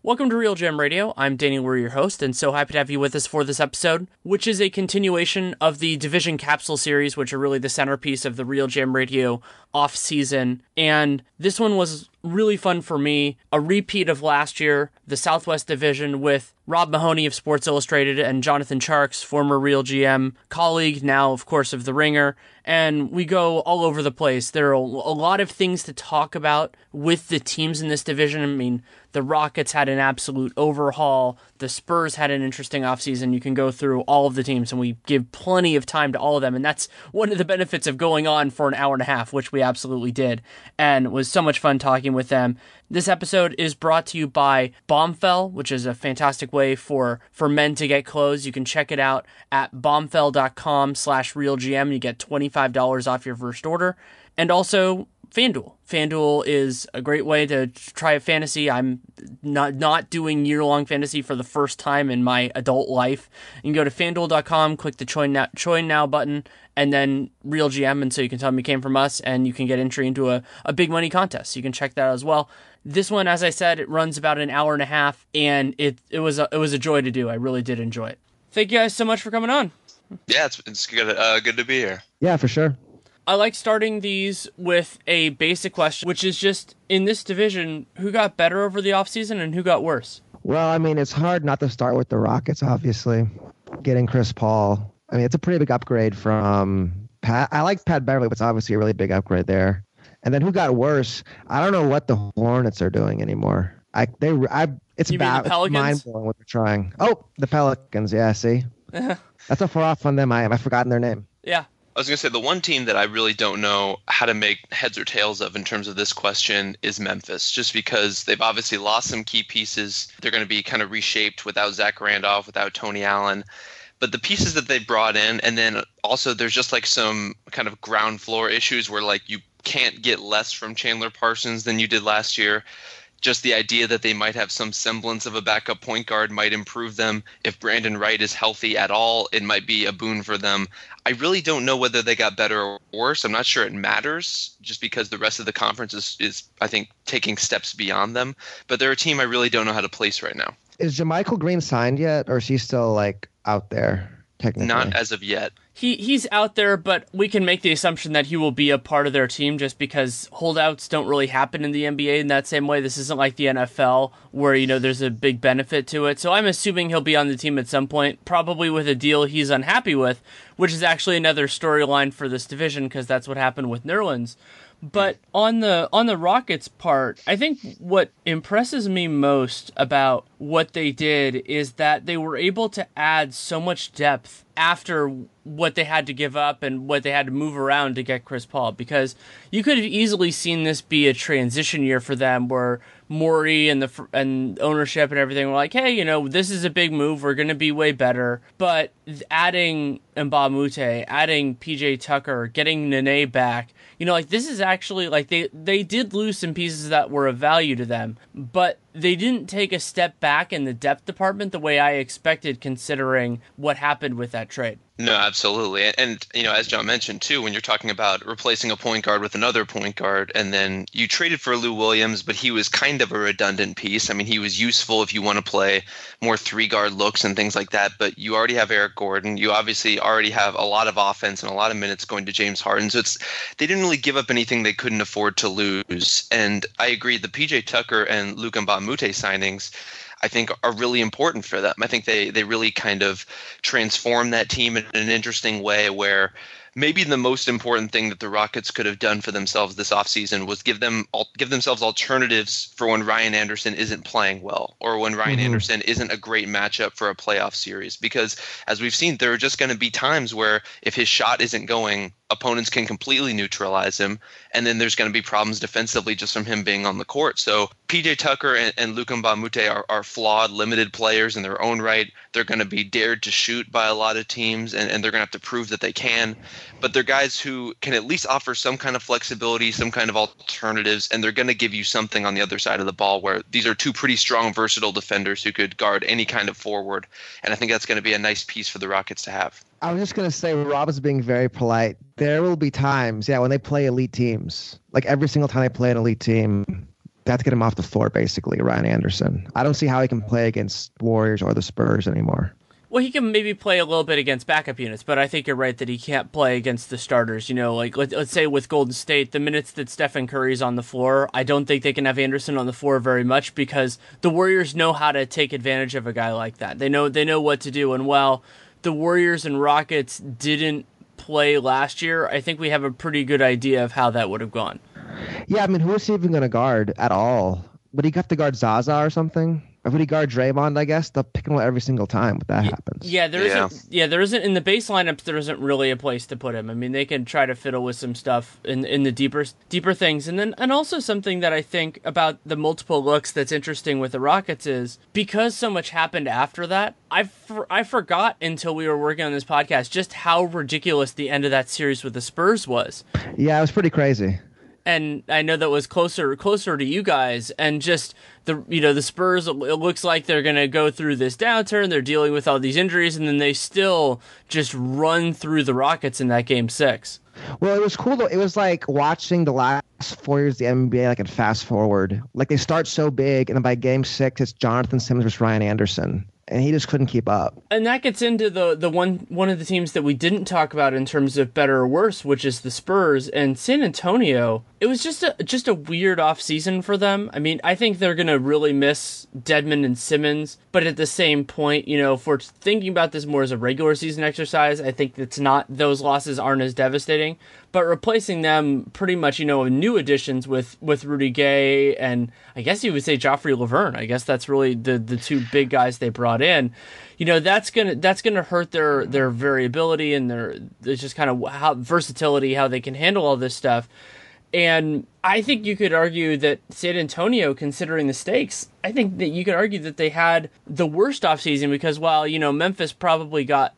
Welcome to Real Gem Radio. I'm Danny Leroux, your host, and so happy to have you with us for this episode, which is a continuation of the Division Capsule series, which are really the centerpiece of the Real Gem Radio off-season. And this one was really fun for me, a repeat of last year, the Southwest Division with Rob Mahoney of Sports Illustrated and Jonathan Tjarks, former Real GM colleague, now of course of The Ringer, and we go all over the place. There are a lot of things to talk about with the teams in this division. I mean, the Rockets had an absolute overhaul. The Spurs had an interesting offseason. You can go through all of the teams, and we give plenty of time to all of them, and that's one of the benefits of going on for an hour and a half, which we absolutely did, and it was so much fun talking with them. This episode is brought to you by Bombfell, which is a fantastic way for men to get clothes. You can check it out at bombfell.com/realgm. You get $25 off your first order. And also FanDuel. FanDuel is a great way to try a fantasy. I'm not doing year-long fantasy for the first time in my adult life. You can go to FanDuel.com, click the Join Now button, and then Real GM, and so you can tell them you came from us, and you can get entry into a big money contest. You can check that out as well. This one, as I said, it runs about an hour and a half, and it was a joy to do. I really did enjoy it. Thank you guys so much for coming on. Yeah, it's good to be here. Yeah, for sure. I like starting these with a basic question, which is just, in this division, who got better over the offseason and who got worse? Well, I mean, it's hard not to start with the Rockets, obviously. Getting Chris Paul. I mean, it's a pretty big upgrade from Pat. I like Pat Beverly, but it's obviously a really big upgrade there. And then who got worse? I don't know what the Hornets are doing anymore. It's mind-blowing what they're trying. Oh, the Pelicans, yeah, see? That's how far off from them I am. I've forgotten their name. Yeah. I was going to say, the one team that I really don't know how to make heads or tails of in terms of this question is Memphis, just because they've obviously lost some key pieces. They're going to be kind of reshaped without Zach Randolph, without Tony Allen. But the pieces that they brought in, and then also there's just like some kind of ground floor issues where like you can't get less from Chandler Parsons than you did last year. Just the idea that they might have some semblance of a backup point guard might improve them. If Brandon Wright is healthy at all, it might be a boon for them. I really don't know whether they got better or worse. I'm not sure it matters, just because the rest of the conference is I think, taking steps beyond them. But they're a team I really don't know how to place right now. Is JaMychal Green signed yet, or is he still like out there technically? Not as of yet. He's out there, but we can make the assumption that he will be a part of their team just because holdouts don't really happen in the NBA in that same way. This isn't like the NFL where, there's a big benefit to it. So I'm assuming he'll be on the team at some point, probably with a deal he's unhappy with, which is actually another storyline for this division because that's what happened with Nerlens. But on the Rockets part, I think what impresses me most about what they did is that they were able to add so much depth after what they had to give up and what they had to move around to get Chris Paul, because you could have easily seen this be a transition year for them where Morey and ownership and everything were like, hey, this is a big move. We're going to be way better. But adding Mbah a Moute, adding PJ Tucker, getting Nene back, this is actually like they did lose some pieces that were of value to them, but they didn't take a step back in the depth department the way I expected, considering what happened with that trade. No, absolutely. And, as John mentioned, too, when you're talking about replacing a point guard with another point guard, and then you traded for Lou Williams, but he was kind of a redundant piece. I mean, he was useful if you want to play more three-guard looks and things like that, but you already have Eric Gordon. You obviously already have a lot of offense and a lot of minutes going to James Harden. So they didn't really give up anything they couldn't afford to lose. And I agree, the PJ Tucker and Luka Mbah a Moute signings, I think, are really important for them. I think they really kind of transform that team in an interesting way where maybe the most important thing that the Rockets could have done for themselves this offseason was give themselves alternatives for when Ryan Anderson isn't playing well, or when Ryan Anderson isn't a great matchup for a playoff series. Because as we've seen, there are just going to be times where if his shot isn't going, opponents can completely neutralize him, and then there's going to be problems defensively just from him being on the court. So PJ Tucker and Luka Mbah a Moute are flawed, limited players in their own right. They're going to be dared to shoot by a lot of teams, and they're going to have to prove that they can. But they're guys who can at least offer some kind of flexibility, some kind of alternatives, and they're going to give you something on the other side of the ball, where these are two pretty strong, versatile defenders who could guard any kind of forward. And I think that's going to be a nice piece for the Rockets to have. I was just going to say, Rob is being very polite. There will be times, when they play elite teams, like every single time they play an elite team, They have to get him off the floor, basically, Ryan Anderson. I don't see how he can play against Warriors or the Spurs anymore. Well, he can maybe play a little bit against backup units, but I think you're right that he can't play against the starters. You know, like let's say with Golden State, the minutes that Stephen Curry's on the floor, I don't think they can have Anderson on the floor very much because the Warriors know how to take advantage of a guy like that. They know what to do. And while the Warriors and Rockets didn't play last year, I think we have a pretty good idea of how that would have gone. Yeah, I mean, who is he even going to guard at all? Would he have to guard Zaza or something? Or would he guard Draymond, I guess? They'll pick him every single time when that happens. Yeah, there isn't in the base lineups, there isn't really a place to put him. I mean, they can try to fiddle with some stuff in the deeper things. And also something that I think about the multiple looks that's interesting with the Rockets is because so much happened after that, I forgot until we were working on this podcast just how ridiculous the end of that series with the Spurs was. Yeah, it was pretty crazy. And I know that was closer to you guys, and just the Spurs. It looks like they're going to go through this downturn. They're dealing with all these injuries, and then they still just run through the Rockets in that Game 6. Well, it was cool though. It was like watching the last 4 years of the NBA, like in fast forward. Like they start so big, and then by Game 6, it's Jonathan Simmons versus Ryan Anderson. And he just couldn't keep up. And that gets into the one of the teams that we didn't talk about in terms of better or worse, which is the Spurs. And San Antonio, it was just a weird offseason for them. I mean, I think they're going to really miss Dedmon and Simmons. But at the same point, if we're thinking about this more as a regular season exercise, I think those losses aren't as devastating. But replacing them pretty much, new additions with Rudy Gay and I guess you would say Joffrey Laverne. I guess that's really the two big guys they brought in. That's gonna hurt their variability and their just kind of versatility, how they can handle all this stuff. And I think you could argue that San Antonio, considering the stakes, I think that you could argue that they had the worst offseason because while, Memphis probably got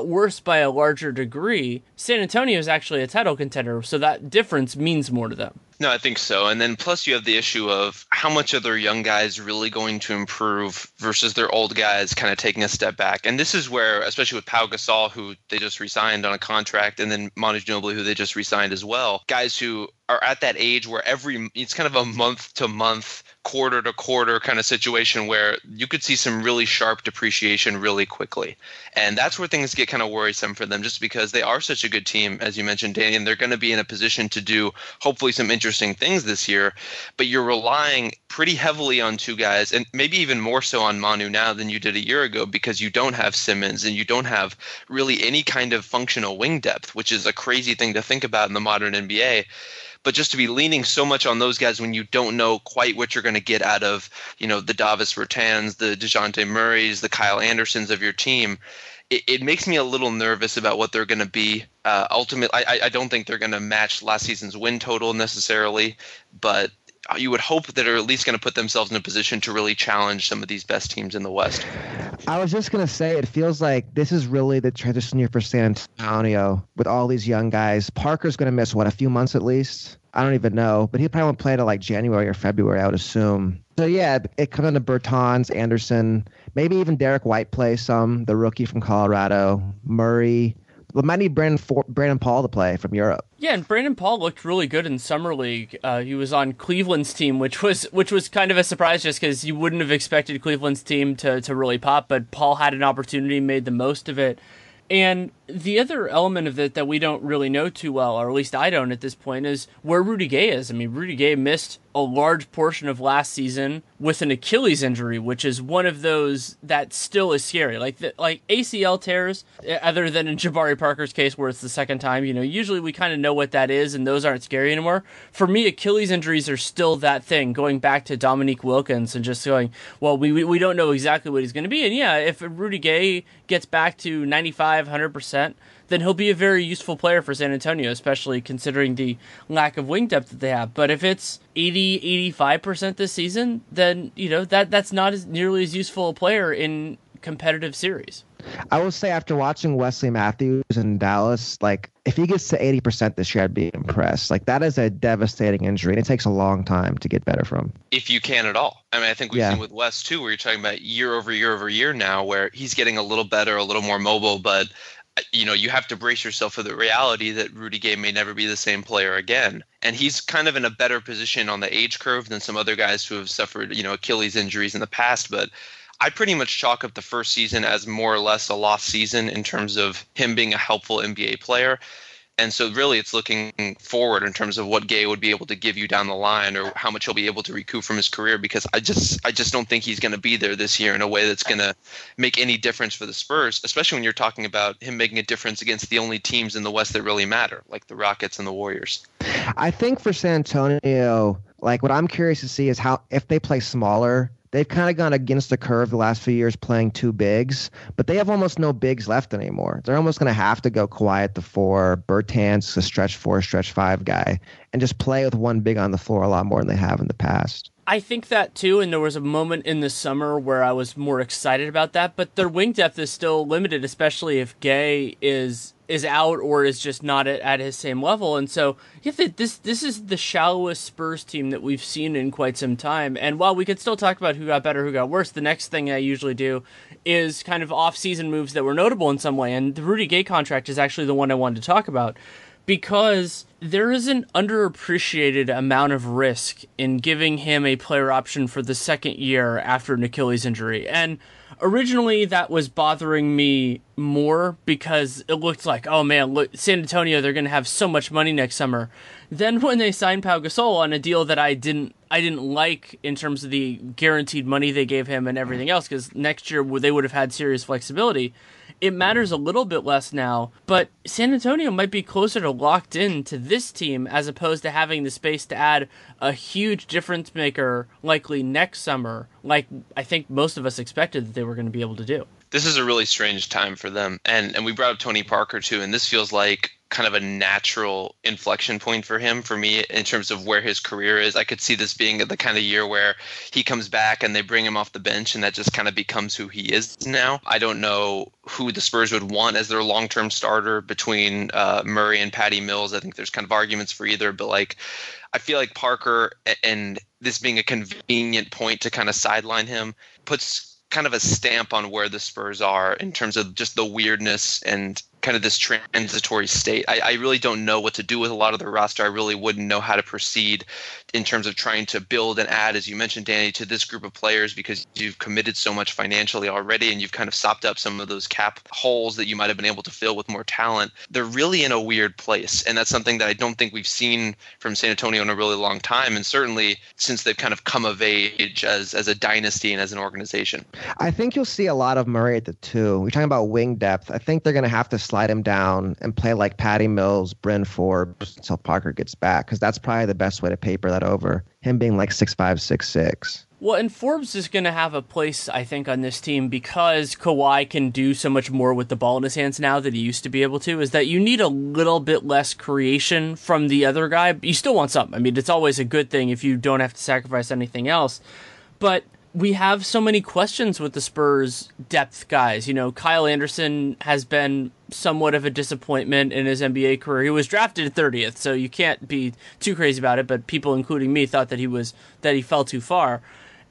worse by a larger degree, San Antonio is actually a title contender, so that difference means more to them. No, I think so. And then plus you have the issue of how much are their young guys really going to improve versus their old guys kind of taking a step back. And this is where, especially with Pau Gasol, who they just re-signed on a contract, and then Manu Ginobili, who they just re-signed as well, guys who are at that age where it's kind of a month-to-month, quarter-to-quarter kind of situation where you could see some really sharp depreciation really quickly. And that's where things get kind of worrisome for them just because they are such a good team, as you mentioned, Danny, and they're going to be in a position to do hopefully some interesting things this year. But you're relying pretty heavily on two guys, and maybe even more so on Manu now than you did a year ago because you don't have Simmons and you don't have really any kind of functional wing depth, which is a crazy thing to think about in the modern NBA. But just to be leaning so much on those guys when you don't know quite what you're going to get out of, the Davis Bertans, the DeJounte Murrays, the Kyle Andersons of your team, it makes me a little nervous about what they're going to be. Ultimately, I don't think they're going to match last season's win total necessarily, but you would hope that they're at least going to put themselves in a position to really challenge some of these best teams in the West. I was just going to say, it feels like this is really the transition year for San Antonio with all these young guys. Parker's going to miss, a few months at least? I don't even know, but he probably won't play till like January or February, I would assume. So yeah, it comes into Bertans, Anderson, maybe even Derek White plays some, the rookie from Colorado, Murray. We might need Brandon Paul to play from Europe. Yeah, and Brandon Paul looked really good in Summer League. He was on Cleveland's team, which was kind of a surprise just because you wouldn't have expected Cleveland's team to really pop, but Paul had an opportunity, made the most of it. And the other element of it that we don't really know too well, or at least I don't at this point, is where Rudy Gay is. I mean, Rudy Gay missed a large portion of last season with an Achilles injury, which is one of those that still is scary. Like ACL tears, other than in Jabari Parker's case where it's the second time, usually we kind of know what that is and those aren't scary anymore. For me, Achilles injuries are still that thing, going back to Dominique Wilkins and just going, well, we don't know exactly what he's going to be. And yeah, if Rudy Gay gets back to 95, 100%, then he'll be a very useful player for San Antonio, especially considering the lack of wing depth that they have. But if it's 80, 85% this season, then, that's not nearly as useful a player in competitive series. I will say after watching Wesley Matthews in Dallas, if he gets to 80% this year, I'd be impressed. That is a devastating injury, and it takes a long time to get better from. If you can at all. I mean, I think we've seen with Wes, too, where you're talking about year over year over year now, where he's getting a little better, a little more mobile, but you have to brace yourself for the reality that Rudy Gay may never be the same player again. And he's kind of in a better position on the age curve than some other guys who have suffered, Achilles injuries in the past. But I pretty much chalk up the first season as more or less a lost season in terms of him being a helpful NBA player. And so really it's looking forward in terms of what Gay would be able to give you down the line or how much he'll be able to recoup from his career, because I just don't think he's going to be there this year in a way that's going to make any difference for the Spurs, especially when you're talking about him making a difference against the only teams in the West that really matter, like the Rockets and the Warriors. I think for San Antonio, like what I'm curious to see is how if they play smaller. They've kind of gone against the curve the last few years playing two bigs, but they have almost no bigs left anymore. They're almost going to have to go Kawhi at the 4, Bertans a stretch 4, stretch 5 guy, and just play with one big on the floor a lot more than they have in the past. I think that too, and there was a moment in the summer where I was more excited about that, but their wing depth is still limited, especially if Gay is out or is just not at his same level. And so this is the shallowest Spurs team that we've seen in quite some time. And while we could still talk about who got better, who got worse, the next thing I usually do is kind of off-season moves that were notable in some way. And the Rudy Gay contract is actually the one I wanted to talk about, because there is an underappreciated amount of risk in giving him a player option for the second year after an Achilles injury. And originally that was bothering me more because it looked like, oh man, look, San Antonio, they're going to have so much money next summer. Then when they signed Pau Gasol on a deal that I didn't like in terms of the guaranteed money they gave him and everything else, because next year they would have had serious flexibility, it matters a little bit less now. But San Antonio might be closer to locked in to this team as opposed to having the space to add a huge difference maker likely next summer, like I think most of us expected that they were going to be able to do. This is a really strange time for them. And we brought up Tony Parker too, and this feels like kind of a natural inflection point for him, for me, in terms of where his career is. I could see this being the kind of year where he comes back and they bring him off the bench and that just kind of becomes who he is now. I don't know who the Spurs would want as their long-term starter between Murray and Patty Mills. I think there's kind of arguments for either, but I feel like Parker and this being a convenient point to kind of sideline him puts kind of a stamp on where the Spurs are in terms of just the weirdness and kind of this transitory state. I really don't know what to do with a lot of the roster. I really wouldn't know how to proceed in terms of trying to build and add, as you mentioned, Danny, to this group of players, because you've committed so much financially already and you've kind of sopped up some of those cap holes that you might have been able to fill with more talent. They're really in a weird place, and that's something that I don't think we've seen from San Antonio in a really long time, and certainly since they've kind of come of age as a dynasty and as an organization. I think you'll see a lot of Murray at the 2. We're talking about wing depth. I think they're going to have to slide him down and play like Patty Mills, Bryn Forbes until Parker gets back, because that's probably the best way to paper that over, him being like 6'5", 6'6". Well, and Forbes is going to have a place, I think, on this team because Kawhi can do so much more with the ball in his hands now that he used to be able to, is that you need a little bit less creation from the other guy. You still want something. I mean, it's always a good thing if you don't have to sacrifice anything else. But we have so many questions with the Spurs depth guys. Kyle Anderson has been somewhat of a disappointment in his NBA career. He was drafted 30th, so you can't be too crazy about it, but people, including me, thought that he fell too far.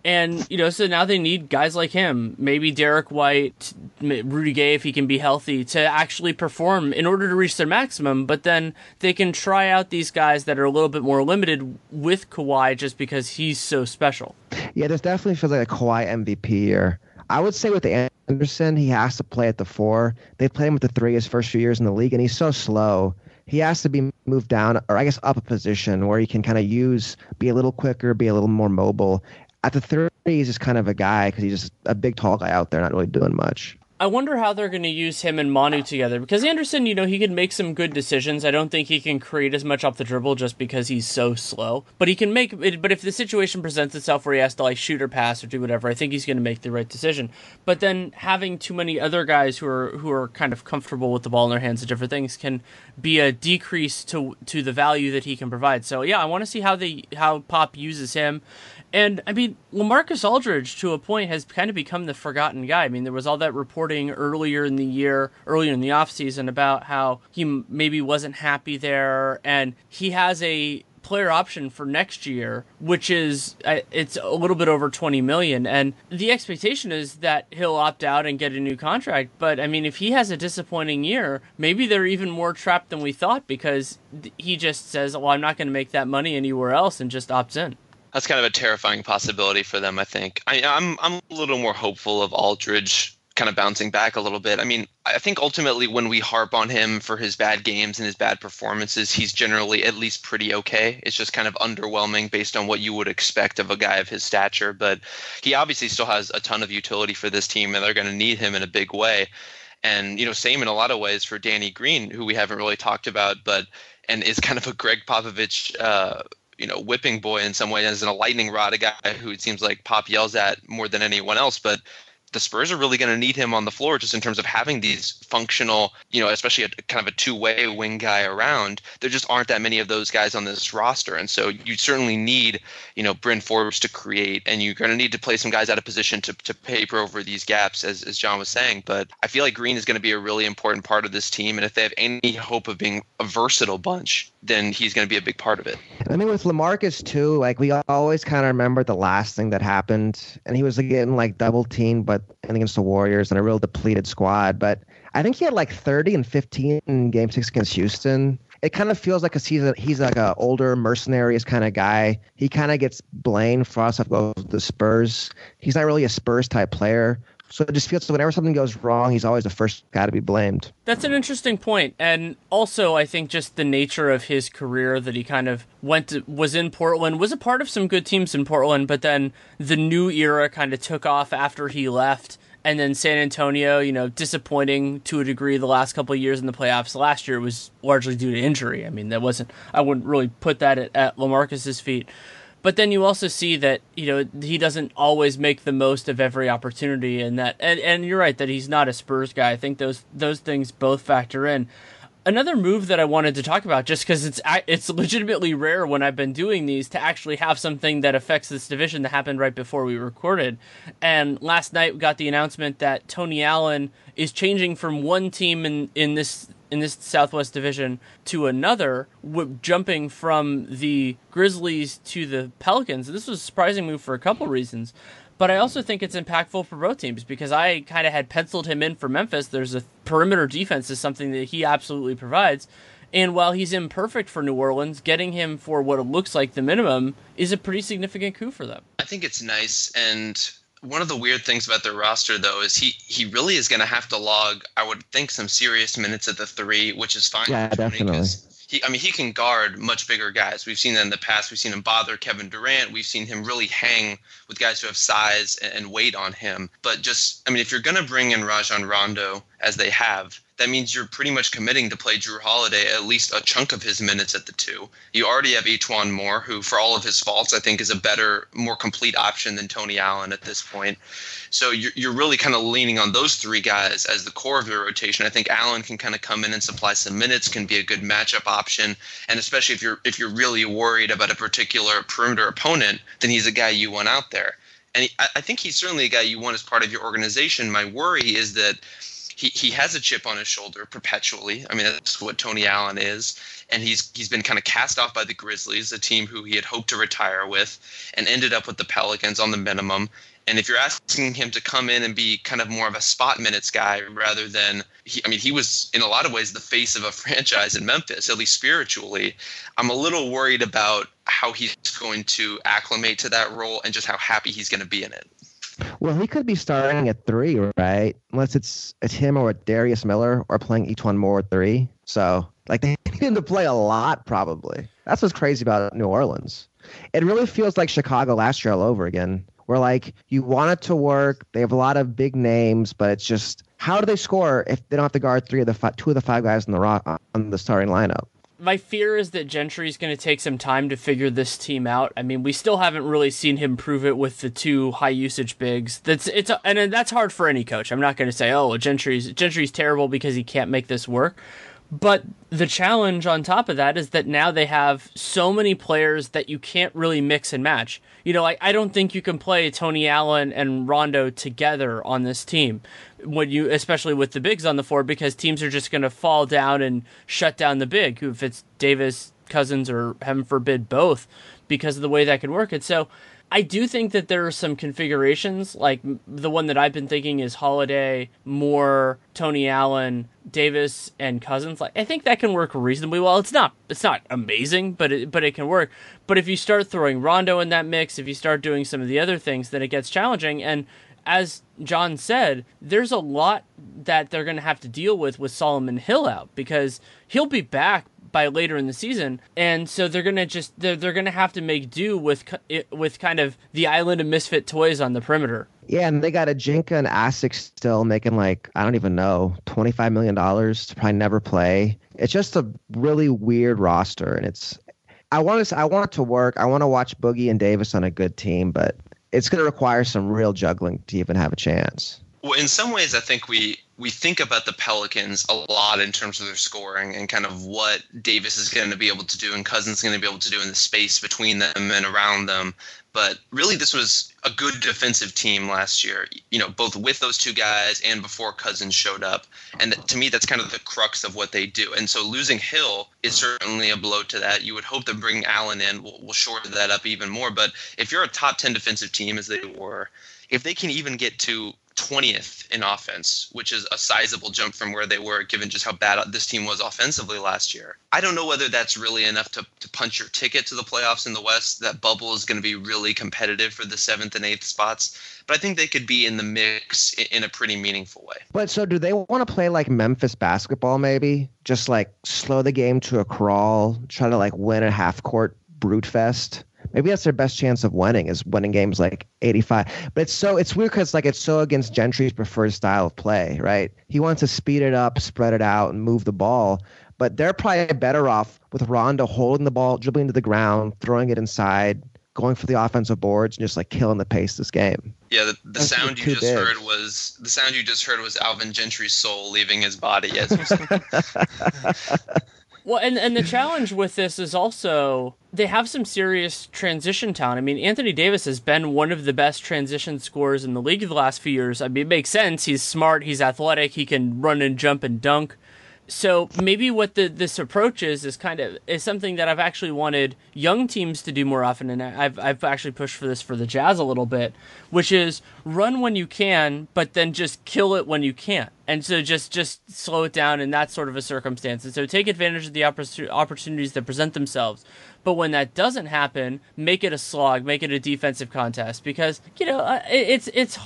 And, so now they need guys like him, maybe Derek White, Rudy Gay, if he can be healthy, to actually perform in order to reach their maximum. But then they can try out these guys that are a little bit more limited with Kawhi just because he's so special. Yeah, this definitely feels like a Kawhi MVP year. I would say with Anderson, he has to play at the 4. They played him with the 3 his first few years in the league, and he's so slow. He has to be moved down, or I guess up a position where he can kind of be a little quicker, be a little more mobile. At the 3, he's just kind of a guy because he's just a big, tall guy out there not really doing much. I wonder how they're going to use him and Manu together, because Anderson, he can make some good decisions. I don't think he can create as much off the dribble just because he's so slow. But he can make it. But if the situation presents itself where he has to shoot or pass or do whatever, I think he's going to make the right decision. But then having too many other guys who are kind of comfortable with the ball in their hands and different things can be a decrease to the value that he can provide. So yeah, I want to see how Pop uses him. And, I mean, LaMarcus Aldridge, to a point, has kind of become the forgotten guy. I mean, there was all that reporting earlier in the offseason about how he maybe wasn't happy there, and he has a player option for next year, which is it's a little bit over $20 million, and the expectation is that he'll opt out and get a new contract. But I mean, if he has a disappointing year, maybe they're even more trapped than we thought, because he just says, well, I'm not going to make that money anywhere else, and just opts in. That's kind of a terrifying possibility for them, I think. I'm a little more hopeful of Aldridge kind of bouncing back a little bit. I mean, I think ultimately when we harp on him for his bad games and his bad performances, he's generally at least pretty okay. It's just kind of underwhelming based on what you would expect of a guy of his stature. But he obviously still has a ton of utility for this team, and they're going to need him in a big way. And, same in a lot of ways for Danny Green, who we haven't really talked about, and is kind of a Greg Popovich whipping boy in some way, as in a lightning rod, a guy who it seems like Pop yells at more than anyone else. But the Spurs are really going to need him on the floor, just in terms of having these functional, especially a kind of a two-way wing guy around. There just aren't that many of those guys on this roster. And so you certainly need, Bryn Forbes to create, and you're going to need to play some guys out of position to paper over these gaps, as John was saying. But I feel like Green is going to be a really important part of this team. And if they have any hope of being a versatile bunch, then he's going to be a big part of it. I mean, with LaMarcus too, like we always kind of remember the last thing that happened, and he was getting like double teamed, but against the Warriors and a real depleted squad. But I think he had like 30 and 15 in Game 6 against Houston. It kind of feels like he's like an older, mercenaries kind of guy. He kind of gets blamed for all stuff goes with the Spurs. He's not really a Spurs type player. So it just feels like whenever something goes wrong, he's always the first guy to be blamed. That's an interesting point. And also, I think just the nature of his career, that he kind of was in Portland, was a part of some good teams in Portland, but then the new era kind of took off after he left. And then San Antonio, disappointing to a degree the last couple of years in the playoffs. Last year was largely due to injury. I mean, I wouldn't really put that at LaMarcus's feet. But then you also see that, he doesn't always make the most of every opportunity, and you're right that he's not a Spurs guy. I think those things both factor in. Another move that I wanted to talk about, just because it's legitimately rare when I've been doing these to actually have something that affects this division, that happened right before we recorded. And last night we got the announcement that Tony Allen is changing from one team in this Southwest Division to another, jumping from the Grizzlies to the Pelicans. This was a surprising move for a couple reasons. But I also think it's impactful for both teams, because I kind of had penciled him in for Memphis. There's a perimeter defense is something that he absolutely provides. And while he's imperfect for New Orleans, getting him for what it looks like the minimum is a pretty significant coup for them. I think it's nice. And one of the weird things about their roster, though, is he really is going to have to log, I would think, some serious minutes at the three, which is fine. Yeah, definitely. He can guard much bigger guys. We've seen that in the past. We've seen him bother Kevin Durant. We've seen him really hang with guys who have size and weight on him. But if you're going to bring in Rajon Rondo, as they have, that means you're pretty much committing to play Jrue Holiday at least a chunk of his minutes at the two. You already have E'Twaun Moore, who, for all of his faults, I think is a better, more complete option than Tony Allen at this point. So you're really kind of leaning on those three guys as the core of your rotation. I think Allen can kind of come in and supply some minutes, can be a good matchup option, and especially if you're really worried about a particular perimeter opponent, then he's a guy you want out there. And I think he's certainly a guy you want as part of your organization. My worry is that he has a chip on his shoulder perpetually. I mean, that's what Tony Allen is. And he's been kind of cast off by the Grizzlies, a team who he had hoped to retire with, and ended up with the Pelicans on the minimum. And if you're asking him to come in and be kind of more of a spot minutes guy rather than he was in a lot of ways the face of a franchise in Memphis, at least spiritually, I'm a little worried about how he's going to acclimate to that role and just how happy he's going to be in it. Well, he could be starting at three, right? Unless it's him or Darius Miller or playing E'Twaun Moore at three. So, they need him to play a lot, probably. That's what's crazy about New Orleans. It really feels like Chicago last year all over again, where, you want it to work. They have a lot of big names, but it's just, how do they score if they don't have to guard two of the five guys on the starting lineup? My fear is that Gentry's going to take some time to figure this team out. I mean, we still haven't really seen him prove it with the two high usage bigs. And that's hard for any coach. I'm not going to say, Gentry's terrible because he can't make this work. But the challenge on top of that is that now they have so many players that you can't really mix and match. I don't think you can play Tony Allen and Rondo together on this team, especially with the bigs on the floor, because teams are just going to fall down and shut down the big. If it's Davis, Cousins or heaven forbid both because of the way that could work. And so I do think that there are some configurations, like the one that I've been thinking is Holiday, Moore, Tony Allen, Davis, and Cousins. Like I think that can work reasonably well. It's not amazing, but it can work. But if you start throwing Rondo in that mix, if you start doing some of the other things, then it gets challenging. And as John said, there's a lot that they're going to have to deal with Solomon Hill out because he'll be back by later in the season, and so they're gonna have to make do with kind of the island of misfit toys on the perimeter. Yeah, and they got Ajinka and Asic still making like I don't even know $25 million to probably never play. It's just a really weird roster, and I want it to work. I want to watch Boogie and Davis on a good team, but it's going to require some real juggling to even have a chance. Well, in some ways, I think we think about the Pelicans a lot in terms of their scoring and kind of what Davis is going to be able to do and Cousins is going to be able to do in the space between them and around them. But really, this was a good defensive team last year, both with those two guys and before Cousins showed up. And to me, that's kind of the crux of what they do. And so losing Hill is certainly a blow to that. You would hope that bringing Allen in will shore that up even more. But if you're a top 10 defensive team, as they were, if they can even get to 20th in offense, which is a sizable jump from where they were given just how bad this team was offensively last year. I don't know whether that's really enough to punch your ticket to the playoffs in the West. That bubble is going to be really competitive for the 7th and 8th spots, but I think they could be in the mix in a pretty meaningful way. But so do they want to play like Memphis basketball maybe? Just like slow the game to a crawl, try to like win a half-court brute fest? Maybe that's their best chance of winning is winning games like 85. But it's weird because like it's so against Gentry's preferred style of play, right? He wants to speed it up, spread it out, and move the ball. But they're probably better off with Rondo holding the ball, dribbling to the ground, throwing it inside, going for the offensive boards, and just like killing the pace of this game. Yeah, the sound you just heard was Alvin Gentry's soul leaving his body. As you said. Well, and the challenge with this is also they have some serious transition talent. I mean, Anthony Davis has been one of the best transition scorers in the league the last few years. I mean, it makes sense. He's smart. He's athletic. He can run and jump and dunk. So maybe what this approach is something that I've actually wanted young teams to do more often, and I've actually pushed for this for the Jazz a little bit, which is run when you can, but then just kill it when you can't. And so just slow it down in that sort of a circumstance. And so take advantage of the opportunities that present themselves. But when that doesn't happen, make it a slog, make it a defensive contest, because it's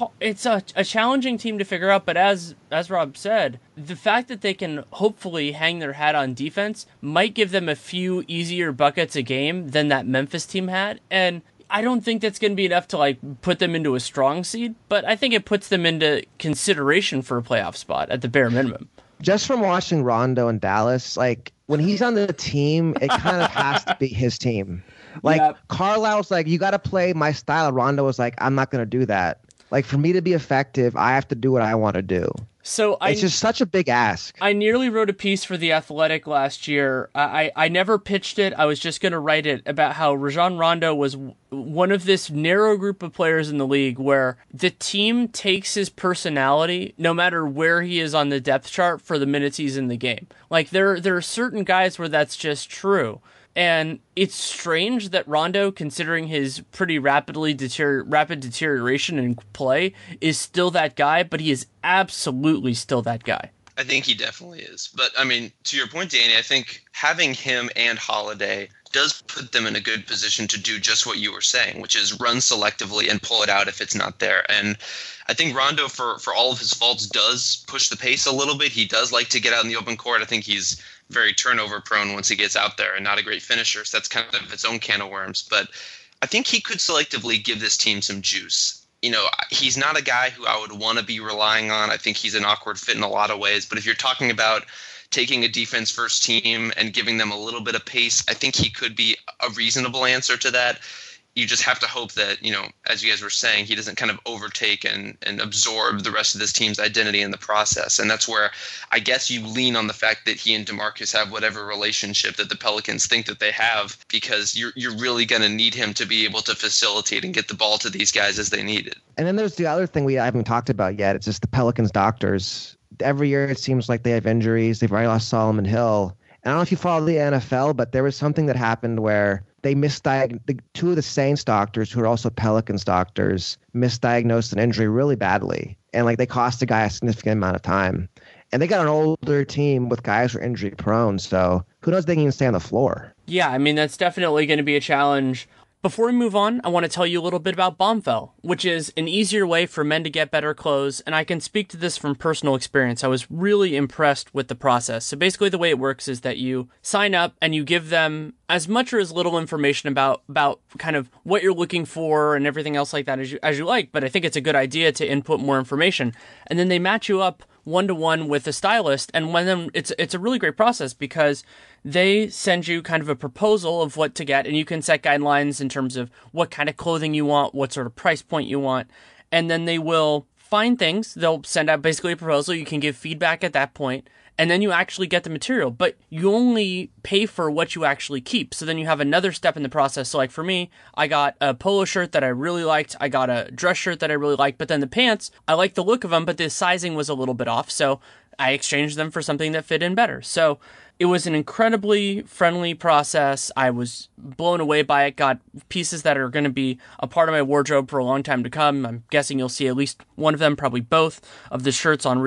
a challenging team to figure out. But as Rob said, the fact that they can hopefully hang their hat on defense might give them a few easier buckets a game than that Memphis team had, and I don't think that's going to be enough to like put them into a strong seed, but I think it puts them into consideration for a playoff spot at the bare minimum. Just from watching Rondo in Dallas, like when he's on the team, it kind of has to be his team. Like yep. Carlisle's like, you got to play my style. Rondo was like, I'm not going to do that. Like for me to be effective, I have to do what I want to do. So it's just such a big ask. I nearly wrote a piece for The Athletic last year. I never pitched it. I was just going to write it about how Rajon Rondo was one of this narrow group of players in the league where the team takes his personality no matter where he is on the depth chart for the minutes he's in the game. Like there are certain guys where that's just true. And it's strange that Rondo, considering his pretty rapid deterioration in play, is still that guy, but he is absolutely still that guy. I think he definitely is. But, I mean, to your point, Danny, I think having him and Holiday does put them in a good position to do just what you were saying, which is run selectively and pull it out if it's not there. And I think Rondo, for all of his faults, does push the pace a little bit. He does like to get out in the open court. I think he's very turnover prone once he gets out there and not a great finisher. So that's kind of its own can of worms. But I think he could selectively give this team some juice. You know, he's not a guy who I would want to be relying on. I think he's an awkward fit in a lot of ways. But if you're talking about taking a defense first team and giving them a little bit of pace, I think he could be a reasonable answer to that. You just have to hope that, you know, as you guys were saying, he doesn't kind of overtake and absorb the rest of this team's identity in the process. And that's where I guess you lean on the fact that he and DeMarcus have whatever relationship that the Pelicans think that they have, because you're really going to need him to be able to facilitate and get the ball to these guys as they need it. And then there's the other thing we haven't talked about yet. It's just the Pelicans doctors. Every year it seems like they have injuries. They've already lost Solomon Hill. And I don't know if you follow the NFL, but there was something that happened where they misdiagnosed, two of the Saints doctors, who are also Pelicans doctors, misdiagnosed an injury really badly. And like they cost the guy a significant amount of time. And they got an older team with guys who are injury prone. So who knows if they can even stay on the floor. Yeah, I mean, that's definitely going to be a challenge. Before we move on, I want to tell you a little bit about Bombfell, which is an easier way for men to get better clothes, and I can speak to this from personal experience. I was really impressed with the process. So basically the way it works is that you sign up and you give them as much or as little information about kind of what you're looking for and everything else like that as you like, but I think it's a good idea to input more information. And then they match you up one-to-one with a stylist, and it's a really great process because they send you kind of a proposal of what to get, and you can set guidelines in terms of what kind of clothing you want, what sort of price point you want, and then they will find things. They'll send out basically a proposal. You can give feedback at that point, and then you actually get the material, but you only pay for what you actually keep. So then you have another step in the process. So like for me, I got a polo shirt that I really liked. I got a dress shirt that I really liked, but then the pants, I liked the look of them, but the sizing was a little bit off. So I exchanged them for something that fit in better. So it was an incredibly friendly process. I was blown away by it, got pieces that are going to be a part of my wardrobe for a long time to come. I'm guessing you'll see at least one of them, probably both, of the shirts on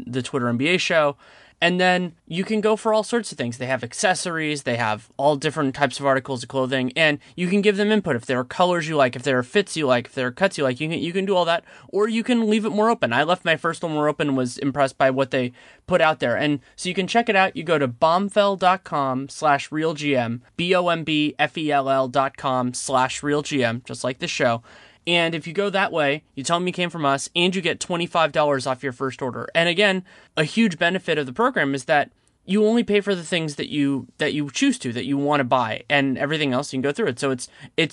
the Twitter NBA show. And then you can go for all sorts of things. They have accessories, they have all different types of articles of clothing, and you can give them input if there are colors you like, if there are fits you like, if there are cuts you like. You can do all that, or you can leave it more open. I left my first one more open and was impressed by what they put out there. And so you can check it out. You go to bombfell.com/realgm, bombfell.com/realgm, just like the show. And if you go that way, you tell them you came from us, and you get $25 off your first order. And again, a huge benefit of the program is that you only pay for the things that you choose to, that you want to buy, and everything else you can go through it. So it's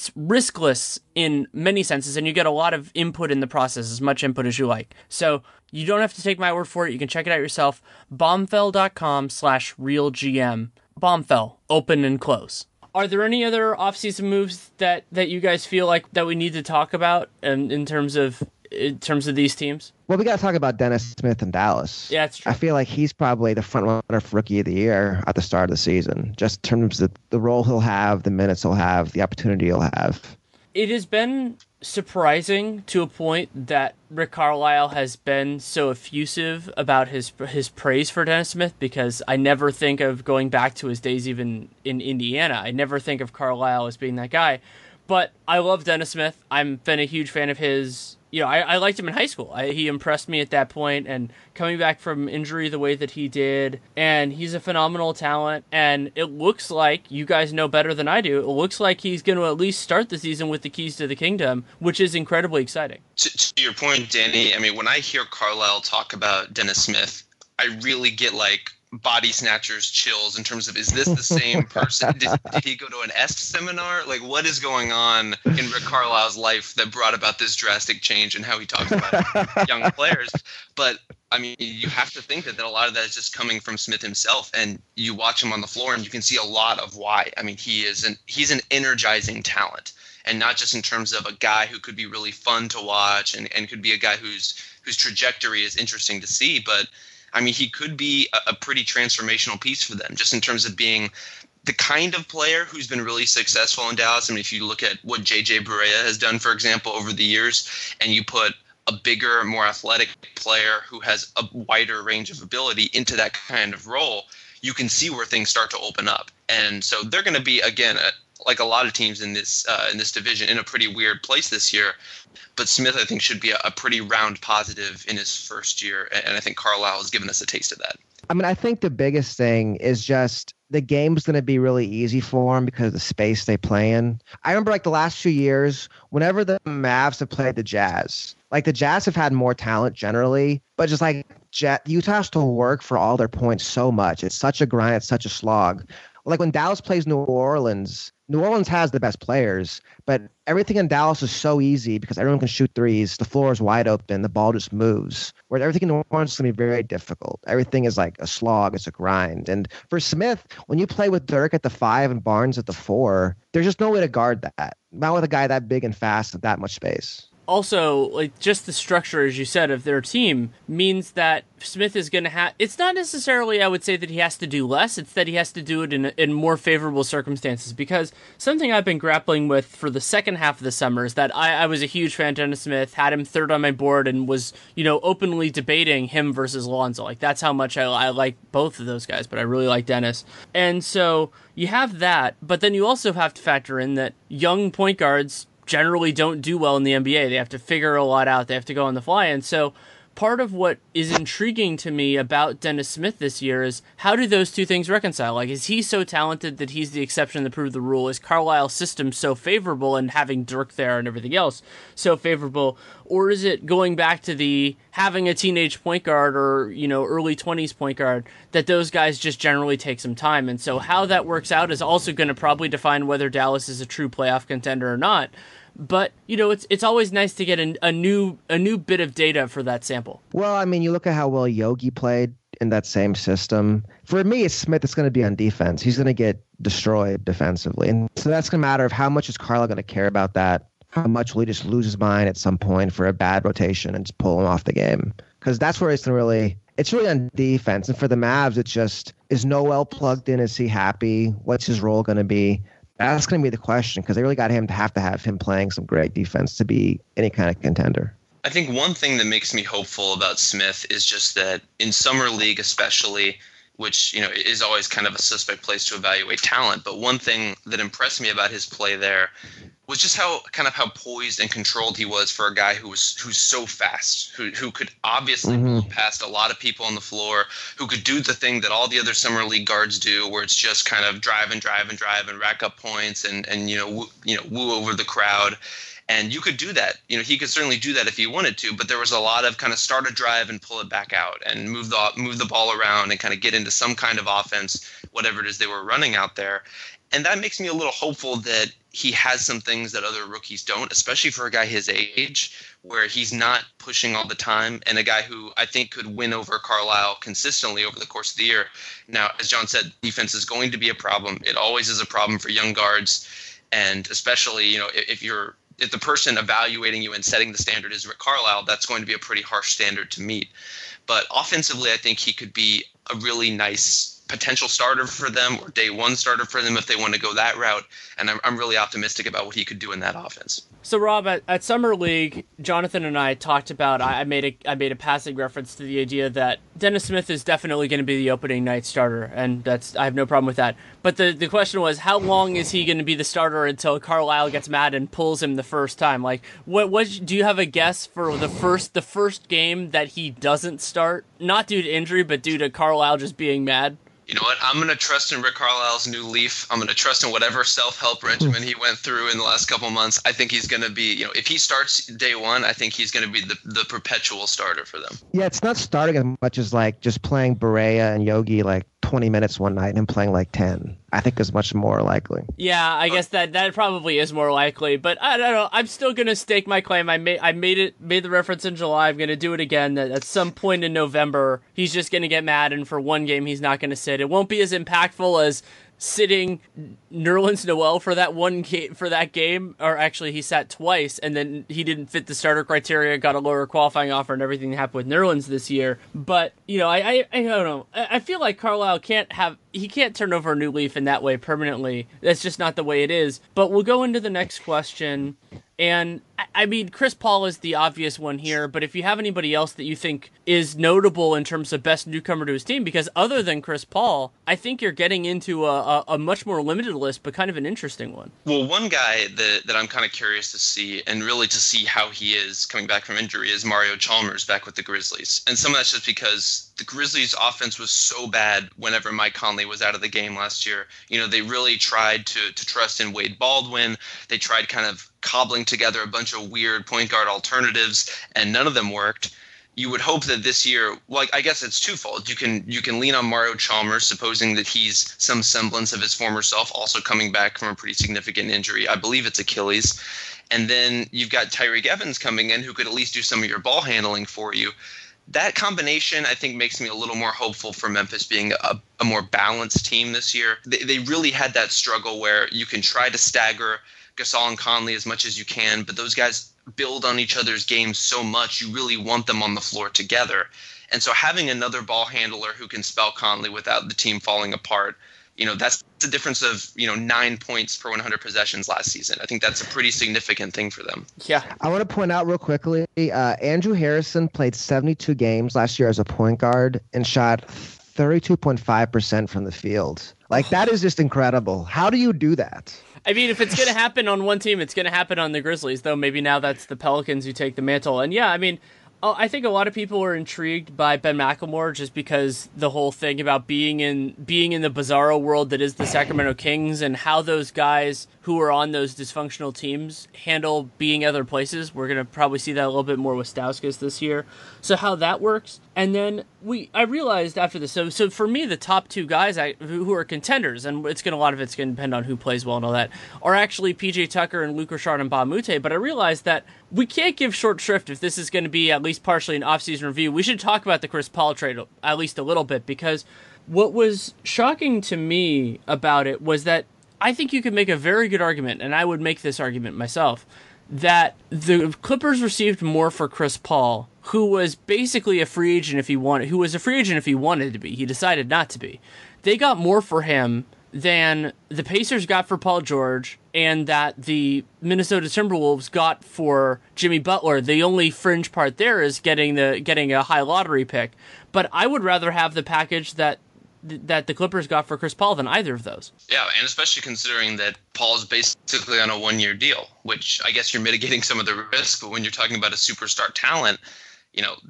riskless in many senses, and you get a lot of input in the process, as much input as you like. So you don't have to take my word for it. You can check it out yourself. bombfell.com/realgm. Bombfell, open and close. Are there any other offseason moves that you guys feel like that we need to talk about in terms of these teams? Well, we got to talk about Dennis Smith in Dallas. Yeah, that's true. I feel like he's probably the front runner for Rookie of the Year at the start of the season, just in terms of the role he'll have, the minutes he'll have, the opportunity he'll have. It has been surprising to a point that Rick Carlisle has been so effusive about his praise for Dennis Smith, because I never think of going back to his days even in Indiana. I never think of Carlisle as being that guy. But I love Dennis Smith. I've been a huge fan of his. You know, I liked him in high school. He impressed me at that point, and coming back from injury the way that he did, and he's a phenomenal talent, and it looks like, you guys know better than I do, it looks like he's going to at least start the season with the keys to the kingdom, which is incredibly exciting. To your point, Danny, I mean, when I hear Carlisle talk about Dennis Smith, I really get like body snatchers chills in terms of, is this the same person? Did he go to an ESP seminar? Like, what is going on in Rick Carlisle's life that brought about this drastic change in how he talks about young players? But I mean, you have to think that a lot of that is just coming from Smith himself, and you watch him on the floor and you can see a lot of why. I mean, he's an energizing talent, and not just in terms of a guy who could be really fun to watch and could be a guy whose trajectory is interesting to see, but I mean, he could be a pretty transformational piece for them, just in terms of being the kind of player who's been really successful in Dallas. I mean, if you look at what J.J. Barea has done, for example, over the years, and you put a bigger, more athletic player who has a wider range of ability into that kind of role, you can see where things start to open up. And so they're going to be, again, like a lot of teams in this division, in a pretty weird place this year. But Smith, I think, should be a pretty round positive in his first year, and I think Carlisle has given us a taste of that. I mean, I think the biggest thing is just the game's going to be really easy for him because of the space they play in. I remember like the last few years, whenever the Mavs have played the Jazz, like the Jazz have had more talent generally, but just like Utah has to work for all their points so much. It's such a grind. It's such a slog. Like when Dallas plays New Orleans has the best players, but everything in Dallas is so easy because everyone can shoot threes. The floor is wide open. The ball just moves. Whereas everything in New Orleans is going to be very difficult. Everything is like a slog. It's a grind. And for Smith, when you play with Dirk at the 5 and Barnes at the 4, there's just no way to guard that. Not with a guy that big and fast with that much space. also, like, just the structure, as you said, of their team means that Smith is going to have... It's not necessarily, I would say, that he has to do less. It's that he has to do it in more favorable circumstances. Because something I've been grappling with for the second half of the summer is that I was a huge fan of Dennis Smith, had him third on my board, and was, openly debating him versus Lonzo. Like, that's how much I like both of those guys, but I really like Dennis. And so you have that, but then you also have to factor in that young point guards generally don't do well in the NBA. They have to figure a lot out. They have to go on the fly. And so part of what is intriguing to me about Dennis Smith this year is how do those two things reconcile? Like, is he so talented that he's the exception that proved the rule? Is Carlisle's system so favorable and having Dirk there and everything else so favorable? Or is it going back to the having a teenage point guard or, early 20s point guard that those guys just generally take some time? And so how that works out is also going to probably define whether Dallas is a true playoff contender or not. But, it's always nice to get a new bit of data for that sample. Well, I mean, you look at how well Yogi played in that same system. For me, Smith is going to be on defense. He's going to get destroyed defensively. And so that's going to matter of how much is Carlisle going to care about that. How much will he just lose his mind at some point for a bad rotation and just pull him off the game? Because that's where it's really on defense. And for the Mavs, it's just, is Noel plugged in? Is he happy? What's his role going to be? That's going to be the question, because they really got him to have him playing some great defense to be any kind of contender. I think one thing that makes me hopeful about Smith is just that in Summer League especially, which is always kind of a suspect place to evaluate talent, but one thing that impressed me about his play there was just how poised and controlled he was for a guy who's so fast, who could obviously move past a lot of people on the floor, who could do the thing that all the other summer league guards do, where it's just kind of drive and rack up points and woo over the crowd. And you could do that. He could certainly do that if he wanted to, but there was a lot of kind of start a drive and pull it back out and move the ball around and kind of get into some kind of offense, whatever it is they were running out there. And that makes me a little hopeful that he has some things that other rookies don't, especially for a guy his age, where he's not pushing all the time, and a guy who I think could win over Carlisle consistently over the course of the year. Now, as John said, defense is going to be a problem. It always is a problem for young guards, and especially, if the person evaluating you and setting the standard is Rick Carlisle, that's going to be a pretty harsh standard to meet. But offensively, I think he could be a really nice potential starter for them, or day one starter for them if they want to go that route. And I'm really optimistic about what he could do in that offense. So Rob, at Summer League, Jonathan and I talked about, I made a passing reference to the idea that Dennis Smith is definitely going to be the opening night starter, and I have no problem with that. But the question was, how long is he going to be the starter until Carlisle gets mad and pulls him the first time? Like, what do you have a guess for the first game that he doesn't start? Not due to injury, but due to Carlisle just being mad? You know what? I'm going to trust in Rick Carlisle's new leaf. I'm going to trust in whatever self-help regimen he went through in the last couple months. I think he's going to be, if he starts day one, I think he's going to be the perpetual starter for them. Yeah, it's not starting as much as like just playing Barea and Yogi like 20 minutes one night and him playing like 10. I think is much more likely. Yeah, I guess that probably is more likely, but I don't know. I'm still going to stake my claim. I made the reference in July. I'm going to do it again, that at some point in November, he's just going to get mad, and for one game, he's not going to sit. It won't be as impactful as sitting Nerlens Noel for that game, or actually he sat twice and then he didn't fit the starter criteria, got a lower qualifying offer, and everything that happened with Nerlens this year. But I don't know. I feel like Carlisle can't turn over a new leaf in that way permanently. That's just not the way it is. But we'll go into the next question. And I mean, Chris Paul is the obvious one here, but if you have anybody else that you think is notable in terms of best newcomer to his team, because other than Chris Paul, I think you're getting into a much more limited list, but kind of an interesting one. Well, one guy that I'm kind of curious to see, and really to see how he is coming back from injury, is Mario Chalmers back with the Grizzlies. And some of that's just because the Grizzlies' offense was so bad whenever Mike Conley was out of the game last year. They really tried to trust in Wade Baldwin. They tried kind of cobbling together a bunch of weird point guard alternatives, and none of them worked. You would hope that this year, well, I guess it's twofold. You can lean on Mario Chalmers, supposing that he's some semblance of his former self, also coming back from a pretty significant injury. I believe it's Achilles. And then you've got Tyreke Evans coming in, who could at least do some of your ball handling for you. That combination, I think, makes me a little more hopeful for Memphis being a more balanced team this year. They really had that struggle where you can try to stagger Gasol and Conley as much as you can, but those guys build on each other's games so much, you really want them on the floor together. And so having another ball handler who can spell Conley without the team falling apart, that's the difference of, 9 points per 100 possessions last season. I think that's a pretty significant thing for them. Yeah. I want to point out real quickly, Andrew Harrison played 72 games last year as a point guard and shot 32.5% from the field. Like, that is just incredible. How do you do that? I mean, if it's going to happen on one team, it's going to happen on the Grizzlies, though maybe now that's the Pelicans who take the mantle. And yeah, I mean, I think a lot of people are intrigued by Ben McLemore just because the whole thing about being in the bizarro world that is the Sacramento Kings and how those guys who are on those dysfunctional teams handle being other places. We're going to probably see that a little bit more with Stauskas this year. So how that works. And then I realized after this, so for me, the top two guys who are contenders, and a lot of it's going to depend on who plays well and all that, are actually PJ Tucker and Luc Richard and Mbah a Moute. But I realized that we can't give short shrift if this is going to be at least partially an offseason review. We should talk about the Chris Paul trade at least a little bit, because what was shocking to me about it was that I think you could make a very good argument, and I would make this argument myself, that the Clippers received more for Chris Paul, who was basically a free agent if he wanted to be. He decided not to be. They got more for him than the Pacers got for Paul George, and that the Minnesota Timberwolves got for Jimmy Butler. The only fringe part there is getting a high lottery pick. But I would rather have the package that the Clippers got for Chris Paul than either of those. Yeah, and especially considering that Paul's basically on a one-year deal, which I guess you're mitigating some of the risk, but when you're talking about a superstar talent,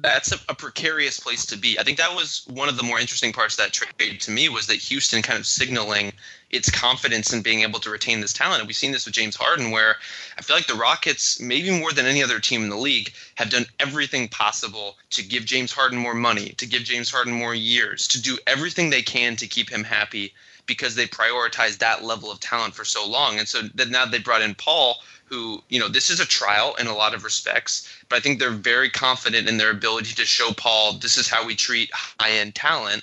that's a precarious place to be. I think that was one of the more interesting parts of that trade to me, was that Houston kind of signaling its confidence in being able to retain this talent. And we've seen this with James Harden, where I feel like the Rockets, maybe more than any other team in the league, have done everything possible to give James Harden more money, to give James Harden more years, to do everything they can to keep him happy, because they prioritized that level of talent for so long. And so that now they brought in Paul, who, this is a trial in a lot of respects, but I think they're very confident in their ability to show Paul, this is how we treat high-end talent,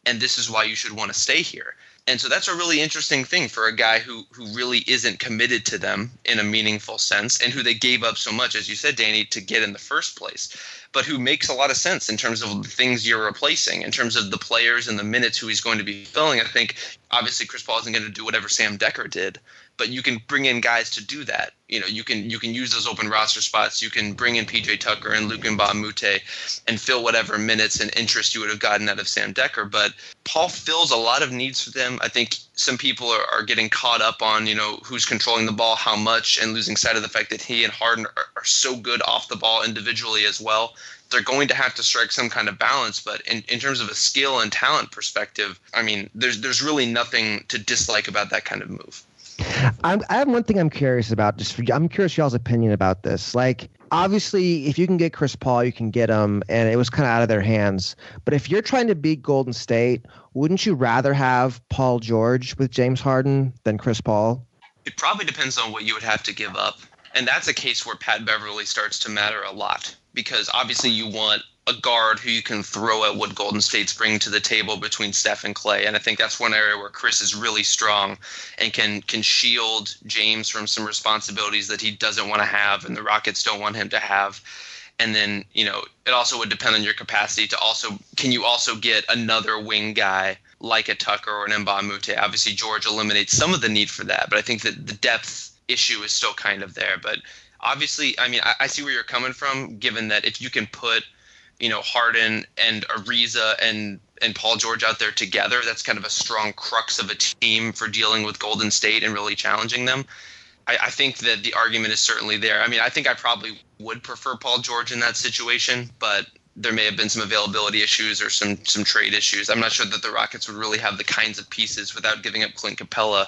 and this is why you should want to stay here. And so that's a really interesting thing for a guy who really isn't committed to them in a meaningful sense, and who they gave up so much, as you said, Danny, to get in the first place, but who makes a lot of sense in terms of the things you're replacing, in terms of the players and the minutes who he's going to be filling. I think, obviously, Chris Paul isn't going to do whatever Sam Dekker did, but you can bring in guys to do that. You can use those open roster spots. You can bring in PJ Tucker and Luc Mbah a Moute and fill whatever minutes and interest you would have gotten out of Sam Dekker. But Paul fills a lot of needs for them. I think some people are getting caught up on, who's controlling the ball, how much, and losing sight of the fact that he and Harden are so good off the ball individually as well. They're going to have to strike some kind of balance, but in terms of a skill and talent perspective, I mean, there's really nothing to dislike about that kind of move. I have one thing I'm curious about. I'm curious y'all's opinion about this. Like, obviously, if you can get Chris Paul, you can get him, and it was kind of out of their hands. But if you're trying to beat Golden State, wouldn't you rather have Paul George with James Harden than Chris Paul? It probably depends on what you would have to give up. And that's a case where Pat Beverly starts to matter a lot, because obviously you want a guard who you can throw at what Golden State's bringing to the table between Steph and Clay. And I think that's one area where Chris is really strong and can shield James from some responsibilities that he doesn't want to have and the Rockets don't want him to have. And then, it also would depend on your capacity to can you also get another wing guy like a Tucker or an Mbah a Moute? Obviously, George eliminates some of the need for that, but I think that the depth issue is still kind of there. But obviously, I mean, I see where you're coming from, given that if you can put Harden and Ariza and Paul George out there together, that's kind of a strong crux of a team for dealing with Golden State and really challenging them. I think that the argument is certainly there. I mean, I think I probably would prefer Paul George in that situation, but there may have been some availability issues or some trade issues. I'm not sure that the Rockets would really have the kinds of pieces without giving up Clint Capella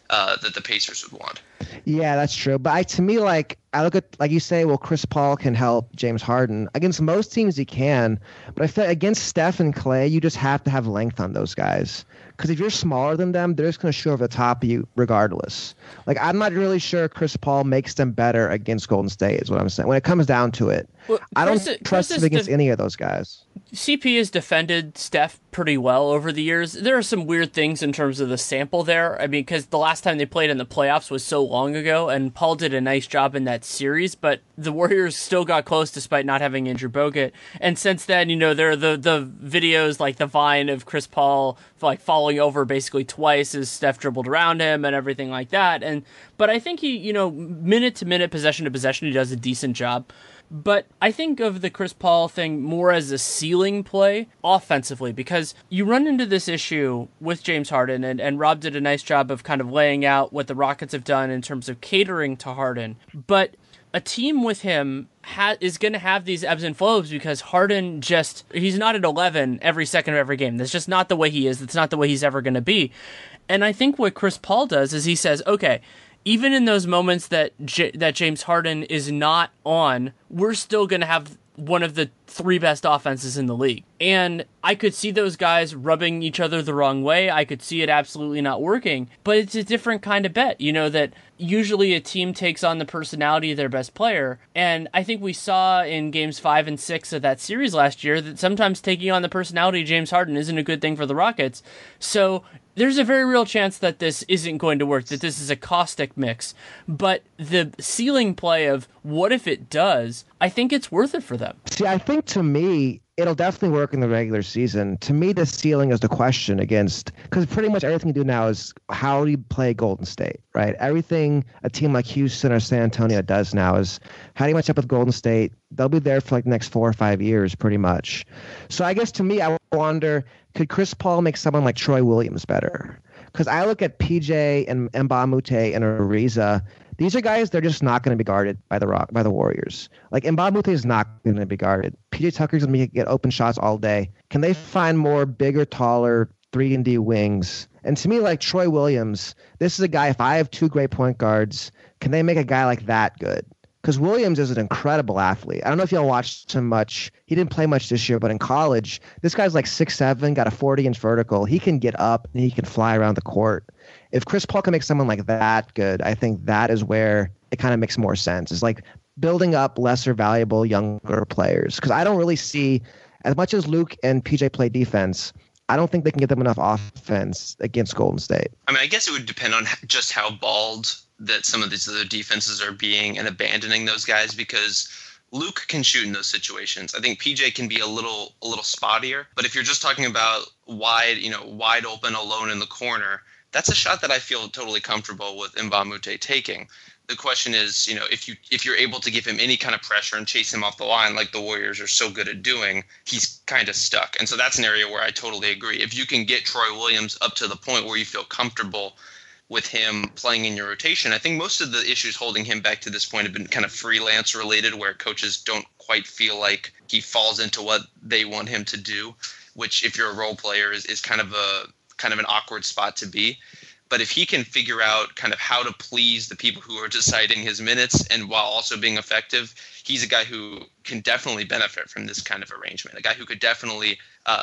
that the Pacers would want. Yeah, that's true. But to me, I look at, like you say, well, Chris Paul can help James Harden. Against most teams, he can. But I feel against Steph and Clay, you just have to have length on those guys. Because if you're smaller than them, they're just going to show over the top of you regardless. I'm not really sure Chris Paul makes them better against Golden State is what I'm saying. When it comes down to it, well, I don't trust him against any of those guys. CP has defended Steph pretty well over the years. There are some weird things in terms of the sample there. I mean, because the last time they played in the playoffs was so long ago, and Paul did a nice job in that series, but the Warriors still got close despite not having Andrew Bogut. And since then, there are the videos like the Vine of Chris Paul like falling over basically twice as Steph dribbled around him and everything like that. But I think he, minute to minute, possession to possession, he does a decent job. But I think of the Chris Paul thing more as a ceiling play offensively, because you run into this issue with James Harden, and Rob did a nice job of kind of laying out what the Rockets have done in terms of catering to Harden. But a team with him is going to have these ebbs and flows because Harden he's not at 11 every second of every game. That's just not the way he is. That's not the way he's ever going to be. And I think what Chris Paul does is he says, okay, even in those moments that James Harden is not on, we're still going to have one of the 3 best offenses in the league. And I could see those guys rubbing each other the wrong way. I could see it absolutely not working. But it's a different kind of bet, that usually a team takes on the personality of their best player. And I think we saw in games 5 and 6 of that series last year that sometimes taking on the personality of James Harden isn't a good thing for the Rockets. So there's a very real chance that this isn't going to work, that this is a caustic mix. But the ceiling play of what if it does, I think it's worth it for them. See, I think to me, it'll definitely work in the regular season. To me, the ceiling is the question because pretty much everything you do now is how do you play Golden State, right? Everything a team like Houston or San Antonio does now is how do you match up with Golden State? They'll be there for like the next 4 or 5 years, pretty much. So I guess to me, I wonder, could Chris Paul make someone like Troy Williams better? Because I look at PJ and Mbamute and Ariza. These are guys, they're just not going to be guarded by the Warriors. Like, Mbamute is not going to be guarded. PJ Tucker's going to get open shots all day. Can they find more bigger, taller 3-and-D wings? And to me, like Troy Williams, this is a guy, if I have 2 great point guards, can they make a guy like that good? Because Williams is an incredible athlete. I don't know if y'all watched him much. He didn't play much this year, but in college, this guy's like 6'7", got a 40-inch vertical. He can get up and he can fly around the court. If Chris Paul can make someone like that good, I think that is where it kind of makes more sense. It's like building up lesser valuable younger players. Because I don't really see, as much as Luke and PJ play defense, I don't think they can get them enough offense against Golden State. I mean, I guess it would depend on just how bald that some of these other defenses are being and abandoning those guys, because Luke can shoot in those situations. I think PJ can be a little spottier, but if you're just talking about wide open alone in the corner, that's a shot that I feel totally comfortable with Mbamute taking. The question is, if you're able to give him any kind of pressure and chase him off the line like the Warriors are so good at doing, he's kind of stuck. And so that's an area where I totally agree. If you can get Troy Williams up to the point where you feel comfortable with him playing in your rotation, I think most of the issues holding him back to this point have been kind of freelance related, where coaches don't quite feel like he falls into what they want him to do, which if you're a role player is kind of an awkward spot to be. But if he can figure out kind of how to please the people who are deciding his minutes and while also being effective, he's a guy who can definitely benefit from this kind of arrangement, a guy who could definitely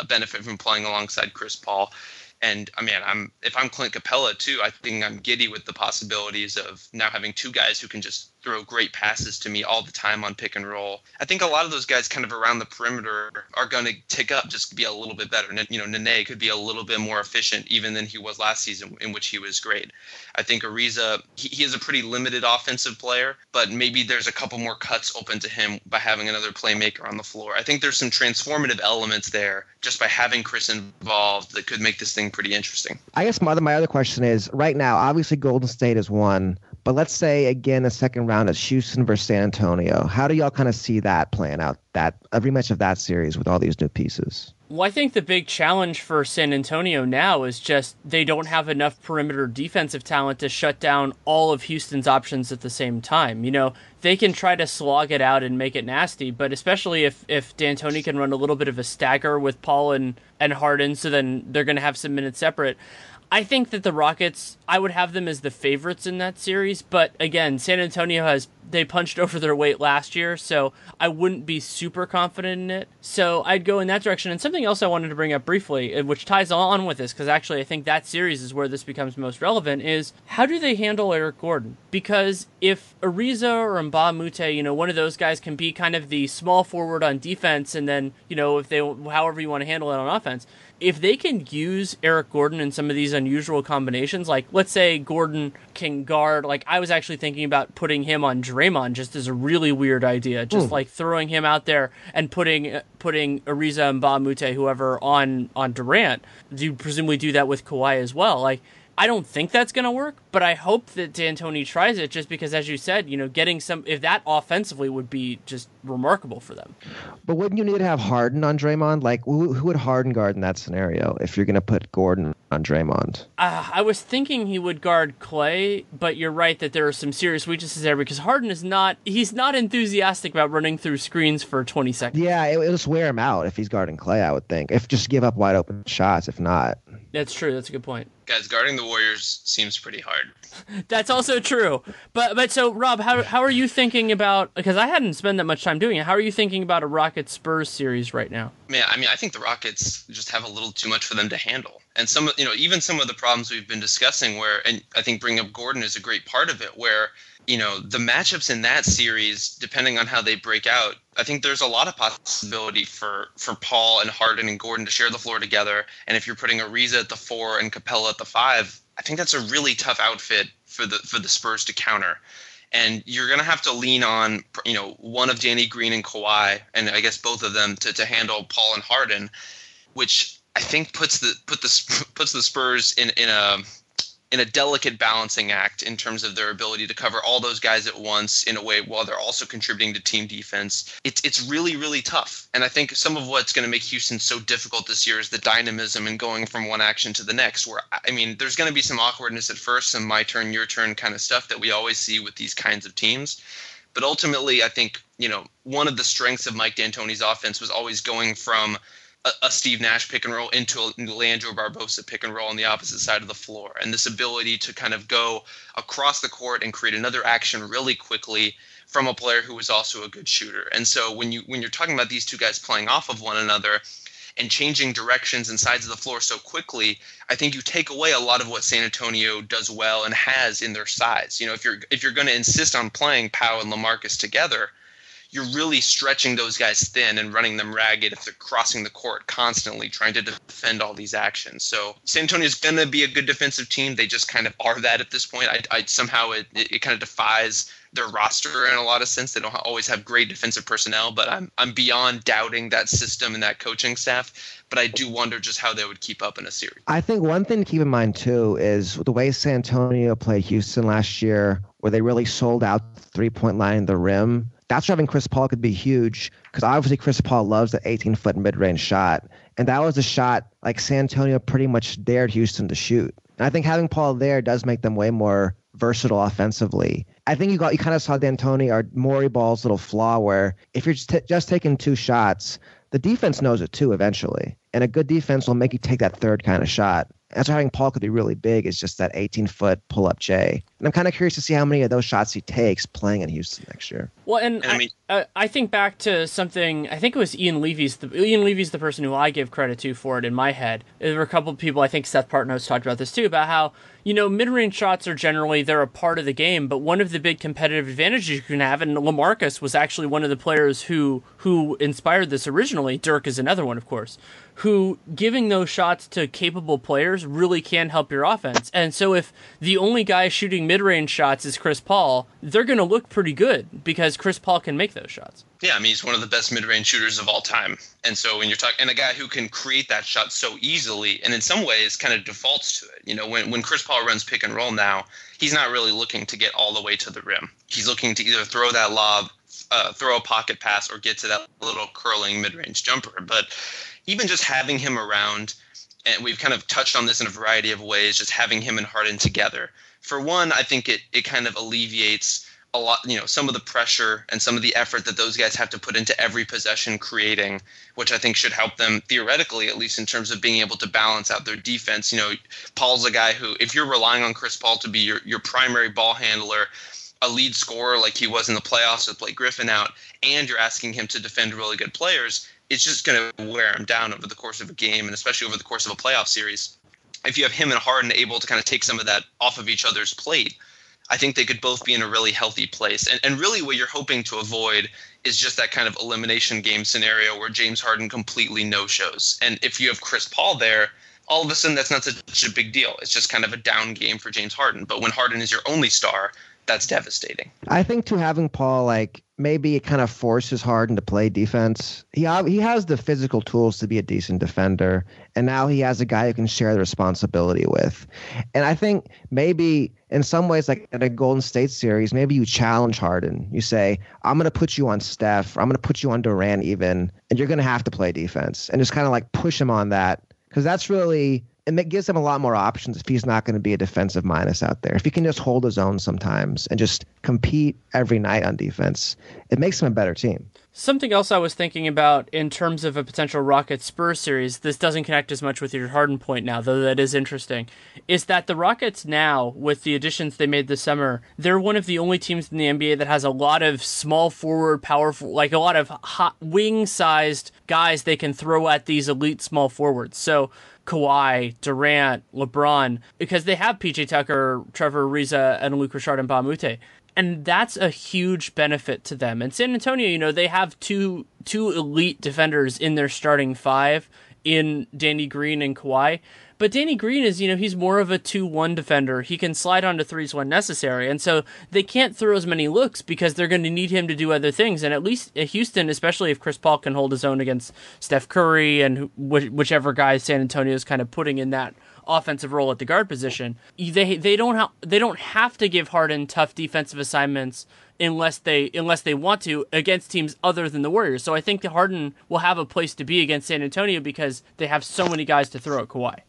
benefit from playing alongside Chris Paul. And I mean, if I'm Clint Capella too, I think I'm giddy with the possibilities of now having 2 guys who can just throw great passes to me all the time on pick and roll. I think a lot of those guys kind of around the perimeter are going to tick up, just be a little bit better. Nene could be a little bit more efficient even than he was last season, in which he was great. I think Ariza, he is a pretty limited offensive player, but maybe there's a couple more cuts open to him by having another playmaker on the floor. I think there's some transformative elements there just by having Chris involved that could make this thing pretty interesting. I guess my other question is, right now, obviously Golden State is 1, but let's say again the second round is Houston versus San Antonio. How do y'all kind of see that playing out, that a rematch of that series with all these new pieces? Well, I think the big challenge for San Antonio now is just they don't have enough perimeter defensive talent to shut down all of Houston's options at the same time. They can try to slog it out and make it nasty, but especially if D'Antoni can run a little bit of a stagger with Paul and Harden, so then they're going to have some minutes separate. I think that the Rockets, I would have them as the favorites in that series, but again, San Antonio they punched over their weight last year, so I wouldn't be super confident in it. So I'd go in that direction. And something else I wanted to bring up briefly, which ties on with this, because actually I think that series is where this becomes most relevant, is how do they handle Eric Gordon? Because if Ariza or Mbamute, one of those guys can be kind of the small forward on defense, and then, if they, however you want to handle it on offense, if they can use Eric Gordon in some of these unusual combinations, like let's say Gordon can guard, like I was actually thinking about putting him on Draymond just as a really weird idea, just like throwing him out there and putting Ariza and Mbamute, whoever, on Durant. You presumably do that with Kawhi as well. Like, I don't think that's going to work, but I hope that D'Antoni tries it, just because, as you said, getting some, if that offensively would be just remarkable for them. But wouldn't you need to have Harden on Draymond? Like, who would Harden guard in that scenario if you're going to put Gordon on Draymond? I was thinking he would guard Clay, but you're right that there are some serious weaknesses there, because Harden he's not enthusiastic about running through screens for 20 seconds. Yeah, it'll just wear him out if he's guarding Clay, I would think. If just give up wide open shots, if not. That's true. That's a good point. Guys, guarding the Warriors seems pretty hard. That's also true. But so, Rob, how are you thinking about, because I hadn't spent that much time doing it, how are you thinking about a Rockets-Spurs series right now? Man, I think the Rockets just have a little too much for them to handle. And even some of the problems we've been discussing and I think bringing up Gordon is a great part of it, where, the matchups in that series, depending on how they break out, I think there's a lot of possibility for Paul and Harden and Gordon to share the floor together. And if you're putting Ariza at the 4 and Capella at the 5, I think that's a really tough outfit for the Spurs to counter. And you're going to have to lean on, one of Danny Green and Kawhi, and I guess both of them to handle Paul and Harden, which I think puts the Spurs in a delicate balancing act in terms of their ability to cover all those guys at once in a way while they're also contributing to team defense. It's really, really tough. And I think some of what's going to make Houston so difficult this year is the dynamism and going from one action to the next, where, there's going to be some awkwardness at first, some my turn, your turn kind of stuff that we always see with these kinds of teams. But ultimately, I think, one of the strengths of Mike D'Antoni's offense was always going from a Steve Nash pick and roll into a Leandro Barbosa pick and roll on the opposite side of the floor. And this ability to kind of go across the court and create another action really quickly from a player who was also a good shooter. And so when you're talking about these two guys playing off of one another and changing directions and sides of the floor so quickly, I think you take away a lot of what San Antonio does well and has in their size. If you're going to insist on playing Pau and LaMarcus together, you're really stretching those guys thin and running them ragged if they're crossing the court constantly trying to defend all these actions. So San Antonio's going to be a good defensive team. They just kind of are that at this point. Somehow it kind of defies their roster in a lot of sense. They don't always have great defensive personnel, but I'm beyond doubting that system and that coaching staff. But I do wonder just how they would keep up in a series. I think one thing to keep in mind, too, is the way San Antonio played Houston last year, where they really sold out the three-point line in the rim. That's where having Chris Paul could be huge, because obviously Chris Paul loves the 18-foot mid-range shot. And that was a shot like San Antonio pretty much dared Houston to shoot. And I think having Paul there does make them way more versatile offensively. I think you kind of saw D'Antoni or Morey Ball's little flaw where if you're just taking two shots, the defense knows it too eventually. And a good defense will make you take that third kind of shot. That's why having Paul could be really big, is just that 18-foot pull-up J. And I'm kind of curious to see how many of those shots he takes playing in Houston next year. Well, and I think back to something, I think it was Ian Levy's the person who I give credit to for it in my head. There were a couple of people, I think Seth Partnows talked about this too, about how, mid-range shots are generally, they're a part of the game, but one of the big competitive advantages you can have, and LaMarcus was actually one of the players who inspired this originally, Dirk is another one, of course, who giving those shots to capable players really can help your offense. And so if the only guy shooting mid-range shots is Chris Paul, they're going to look pretty good because Chris Paul can make those shots. Yeah, he's one of the best mid-range shooters of all time. And so when you're talking, and a guy who can create that shot so easily, and in some ways kind of defaults to it. When Chris Paul runs pick and roll now, he's not really looking to get all the way to the rim. He's looking to either throw that lob, throw a pocket pass, or get to that little curling mid-range jumper. But even just having him around, and we've kind of touched on this in a variety of ways, just having him and Harden together. For one, I think it kind of alleviates a lot, some of the pressure and some of the effort that those guys have to put into every possession creating, which I think should help them theoretically, at least in terms of being able to balance out their defense. Paul's a guy who, if you're relying on Chris Paul to be your primary ball handler, a lead scorer like he was in the playoffs with Blake Griffin out, and you're asking him to defend really good players, it's just going to wear him down over the course of a game, and especially over the course of a playoff series. If you have him and Harden able to kind of take some of that off of each other's plate, I think they could both be in a really healthy place. And really what you're hoping to avoid is just that kind of elimination game scenario where James Harden completely no-shows. And if you have Chris Paul there, all of a sudden that's not such a big deal. It's just kind of a down game for James Harden. But when Harden is your only star, that's devastating. I think too, having Paul, like, maybe it kind of forces Harden to play defense. He has the physical tools to be a decent defender, and now he has a guy who can share the responsibility with. And I think maybe in some ways, like in a Golden State series, maybe you challenge Harden. You say, I'm going to put you on Steph, or I'm going to put you on Durant even, and you're going to have to play defense, and just kind of like push him on that, because that's really – and it gives him a lot more options if he's not going to be a defensive minus out there. If he can just hold his own sometimes and just compete every night on defense, it makes him a better team. Something else I was thinking about in terms of a potential Rockets-Spurs series, this doesn't connect as much with your Harden point now, though that is interesting, is that the Rockets now, with the additions they made this summer, they're one of the only teams in the NBA that has a lot of small forward, powerful, like a lot of hot wing-sized guys they can throw at these elite small forwards. So Kawhi, Durant, LeBron, because they have PJ Tucker, Trevor Ariza, and Luc Richard and Mbah a Moute. And that's a huge benefit to them. And San Antonio, they have two elite defenders in their starting five in Danny Green and Kawhi. But Danny Green is, he's more of a 2-1 defender. He can slide onto threes when necessary. And so they can't throw as many looks because they're going to need him to do other things. And at least Houston, especially if Chris Paul can hold his own against Steph Curry and whichever guy San Antonio is kind of putting in that offensive role at the guard position, they don't have to give Harden tough defensive assignments unless they want to against teams other than the Warriors. So I think the Harden will have a place to be against San Antonio because they have so many guys to throw at Kawhi.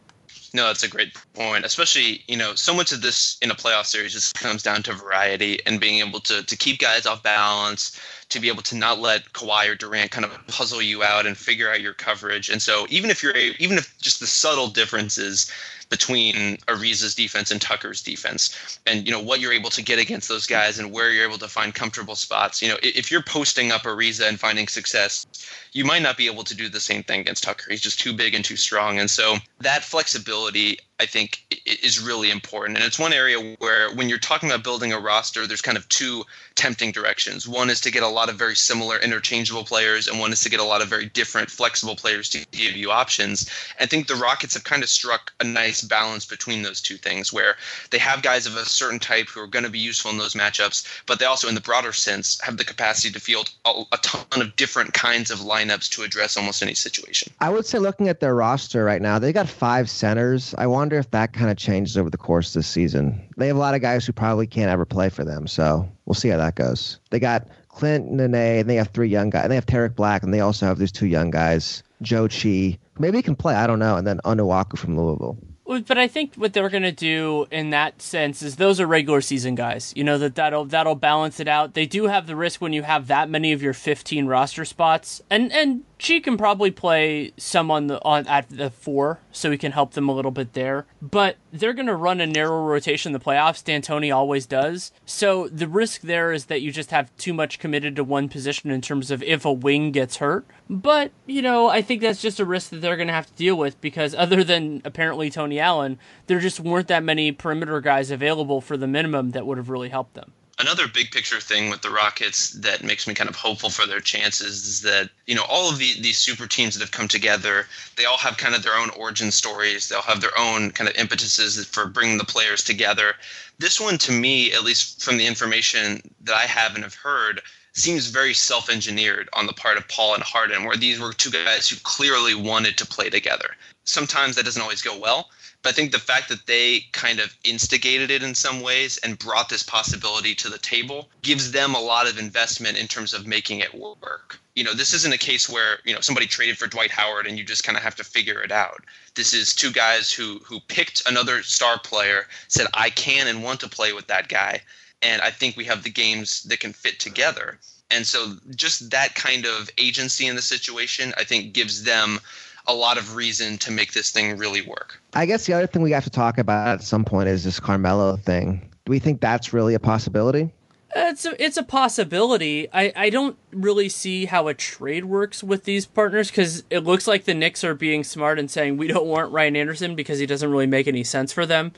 No, that's a great point. Especially, so much of this in a playoff series just comes down to variety and being able to keep guys off balance, to be able to not let Kawhi or Durant kind of puzzle you out and figure out your coverage. And so even if just the subtle differences between Ariza's defense and Tucker's defense, and what you're able to get against those guys and where you're able to find comfortable spots, if you're posting up Ariza and finding success, you might not be able to do the same thing against Tucker. He's just too big and too strong. And so that flexibility, I think, is really important. And it's one area where when you're talking about building a roster, there's kind of two tempting directions. One is to get a lot of very similar interchangeable players, and one is to get a lot of very different flexible players to give you options. I think the Rockets have kind of struck a nice balance between those two things, where they have guys of a certain type who are going to be useful in those matchups, but they also, in the broader sense, have the capacity to field a ton of different kinds of lineups to address almost any situation. I would say, looking at their roster right now, they got 5 centers. I wonder if that kind of changes over the course of the season. They have a lot of guys who probably can't ever play for them, so we'll see how that goes. They got Clint Nene, and they have 3 young guys. And they have Tarek Black, and they also have these 2 young guys, Joe Chi. Maybe he can play, I don't know, and then Onuaku from Louisville. But I think what they're going to do in that sense is those are regular season guys. That'll balance it out. They do have the risk when you have that many of your 15 roster spots, and Chi can probably play some at the 4, so he can help them a little bit there. But they're going to run a narrow rotation in the playoffs. D'Antoni always does. So the risk there is that you just have too much committed to one position in terms of if a wing gets hurt. But, I think that's just a risk that they're going to have to deal with because other than apparently Tony Allen, there just weren't that many perimeter guys available for the minimum that would have really helped them. Another big picture thing with the Rockets that makes me kind of hopeful for their chances is that, all of these super teams that have come together, they all have kind of their own origin stories. They'll have their own kind of impetuses for bringing the players together. This one, to me, at least from the information that I have and have heard, seems very self-engineered on the part of Paul and Harden, where these were 2 guys who clearly wanted to play together. Sometimes that doesn't always go well. But I think the fact that they kind of instigated it in some ways and brought this possibility to the table gives them a lot of investment in terms of making it work. This isn't a case where, somebody traded for Dwight Howard and you just kind of have to figure it out. This is 2 guys who picked another star player, said, I can and want to play with that guy. And I think we have the games that can fit together. And so just that kind of agency in the situation, I think, gives them a lot of reason to make this thing really work. I guess the other thing we have to talk about at some point is this Carmelo thing. Do we think that's really a possibility? It's a possibility. I don't really see how a trade works with these partners because it looks like the Knicks are being smart and saying we don't want Ryan Anderson because he doesn't really make any sense for them.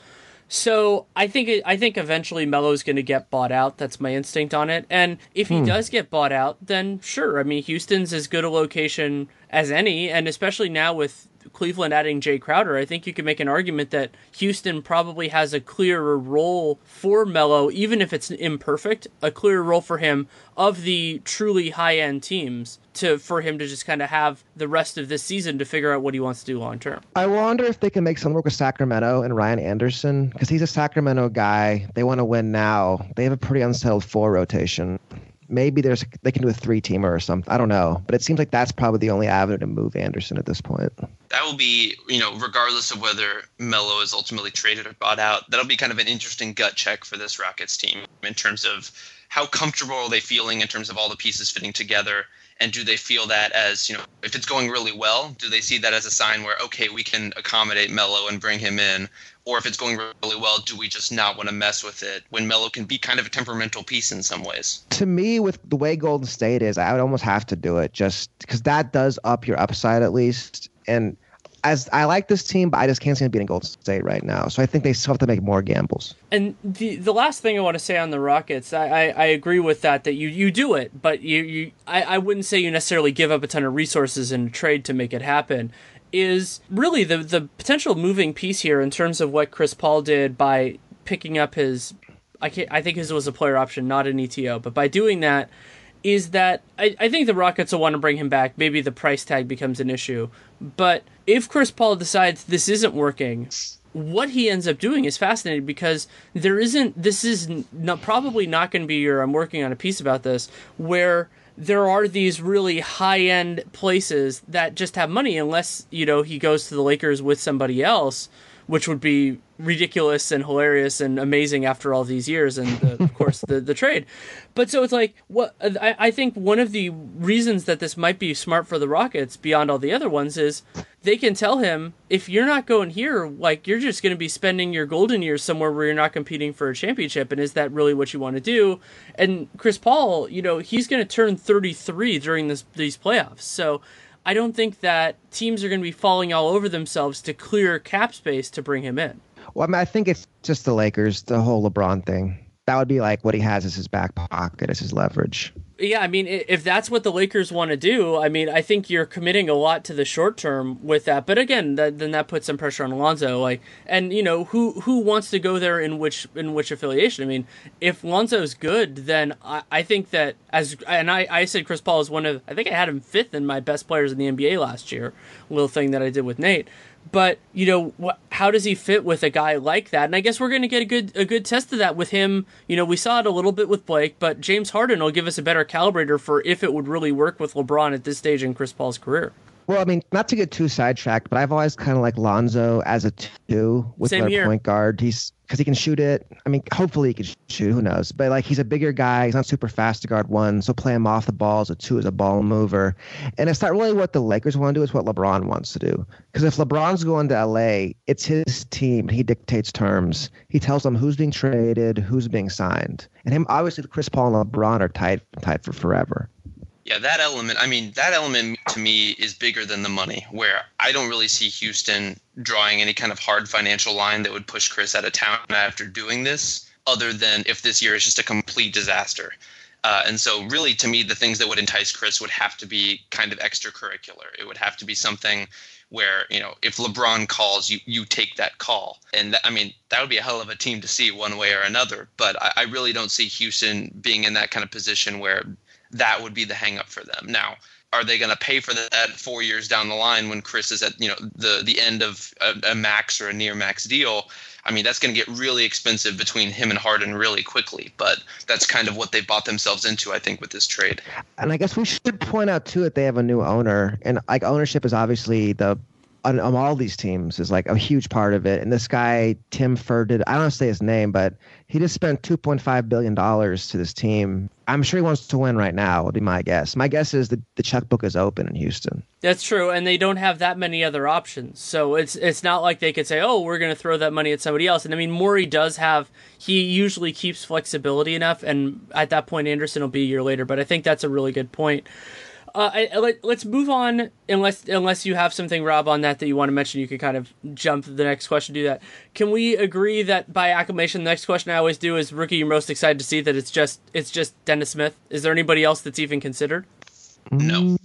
So I think eventually Melo's going to get bought out. That's my instinct on it. And if he does get bought out, then sure. I mean, Houston's as good a location as any, and especially now with Cleveland adding Jay Crowder, I think you could make an argument that Houston probably has a clearer role for Melo, even if it's imperfect, a clearer role for him of the truly high-end teams for him to just kind of have the rest of this season to figure out what he wants to do long term. I wonder if they can make some work with Sacramento and Ryan Anderson, because he's a Sacramento guy. They want to win now. They have a pretty unsettled 4 rotation. Maybe they can do a 3-teamer or something. I don't know. But it seems like that's probably the only avenue to move Anderson at this point. That will be, regardless of whether Melo is ultimately traded or bought out, that'll be kind of an interesting gut check for this Rockets team in terms of how comfortable are they feeling in terms of all the pieces fitting together. And do they feel that as, if it's going really well, do they see that as a sign where, okay, we can accommodate Melo and bring him in? Or if it's going really well, do we just not want to mess with it when Melo can be kind of a temperamental piece in some ways? To me, with the way Golden State is, I would almost have to do it just because that does up your upside at least. And as I like this team, but I just can't see them beating Golden State right now. So I think they still have to make more gambles. And the last thing I want to say on the Rockets, I agree with that you do it, but I wouldn't say you necessarily give up a ton of resources in a trade to make it happen. Is really the potential moving piece here in terms of what Chris Paul did by picking up I think his was a player option, not an ETO, but by doing that, is that I think the Rockets will want to bring him back. Maybe the price tag becomes an issue. But if Chris Paul decides this isn't working, what he ends up doing is fascinating because this is probably not going to be your, I'm working on a piece about this, where there are these really high-end places that just have money unless, he goes to the Lakers with somebody else, which would be ridiculous and hilarious and amazing after all these years and, of course, the trade. But so it's like, I think one of the reasons that this might be smart for the Rockets beyond all the other ones is they can tell him, if you're not going here, like, you're just going to be spending your golden years somewhere where you're not competing for a championship, and is that really what you want to do? And Chris Paul, he's going to turn 33 during these playoffs. So I don't think that teams are going to be falling all over themselves to clear cap space to bring him in. Well, I think it's just the Lakers, the whole LeBron thing. That would be like what he has as his back pocket, as his leverage. Yeah, I mean, if that's what the Lakers want to do, I mean, I think you're committing a lot to the short term with that. But again, then that puts some pressure on Lonzo. And who wants to go there in which affiliation? I mean, if Lonzo's good, then I think that I said Chris Paul is I think I had him 5th in my best players in the NBA last year. Little thing that I did with Nate. But, how does he fit with a guy like that? And I guess we're going to get a good test of that with him. We saw it a little bit with Blake, but James Harden will give us a better calibrator for if it would really work with LeBron at this stage in Chris Paul's career. Well, I mean, not to get too sidetracked, but I've always kind of liked Lonzo as a 2 with their point guard. Because he can shoot it. I mean, hopefully he can shoot. Who knows? But he's a bigger guy. He's not super fast to guard 1, so play him off the ball as a 2 as a ball mover. And it's not really what the Lakers want to do. It's what LeBron wants to do. Because if LeBron's going to LA, it's his team. He dictates terms. He tells them who's being traded, who's being signed. And obviously, Chris Paul and LeBron are tied for forever. Yeah, that element to me is bigger than the money, where I don't really see Houston drawing any kind of hard financial line that would push Chris out of town after doing this, other than if this year is just a complete disaster. And so really, to me, the things that would entice Chris would have to be kind of extracurricular. It would have to be something where, if LeBron calls, you take that call. And that would be a hell of a team to see one way or another. But I really don't see Houston being in that kind of position where that would be the hang up for them. Now, are they going to pay for that 4 years down the line when Chris is at the end of a max or a near max deal? I mean, that's going to get really expensive between him and Harden really quickly. But that's kind of what they bought themselves into, I think, with this trade. And I guess we should point out, too, that they have a new owner. And ownership is obviously on all these teams is a huge part of it. And this guy, Tim Ferdinand, I don't want to say his name, but he just spent $2.5 billion to this team. I'm sure he wants to win right now, would be my guess. My guess is the checkbook is open in Houston. That's true, and they don't have that many other options. So it's not like they could say, oh, we're going to throw that money at somebody else. And I mean, Morey he usually keeps flexibility enough, and at that point, Anderson will be a year later. But I think that's a really good point. Let's move on. Unless you have something, Rob, on that you want to mention, you can kind of jump to the next question. Do that. Can we agree that by acclamation, the next question I always do is rookie you're most excited to see? That it's just Dennis Smith. Is there anybody else that's even considered? No.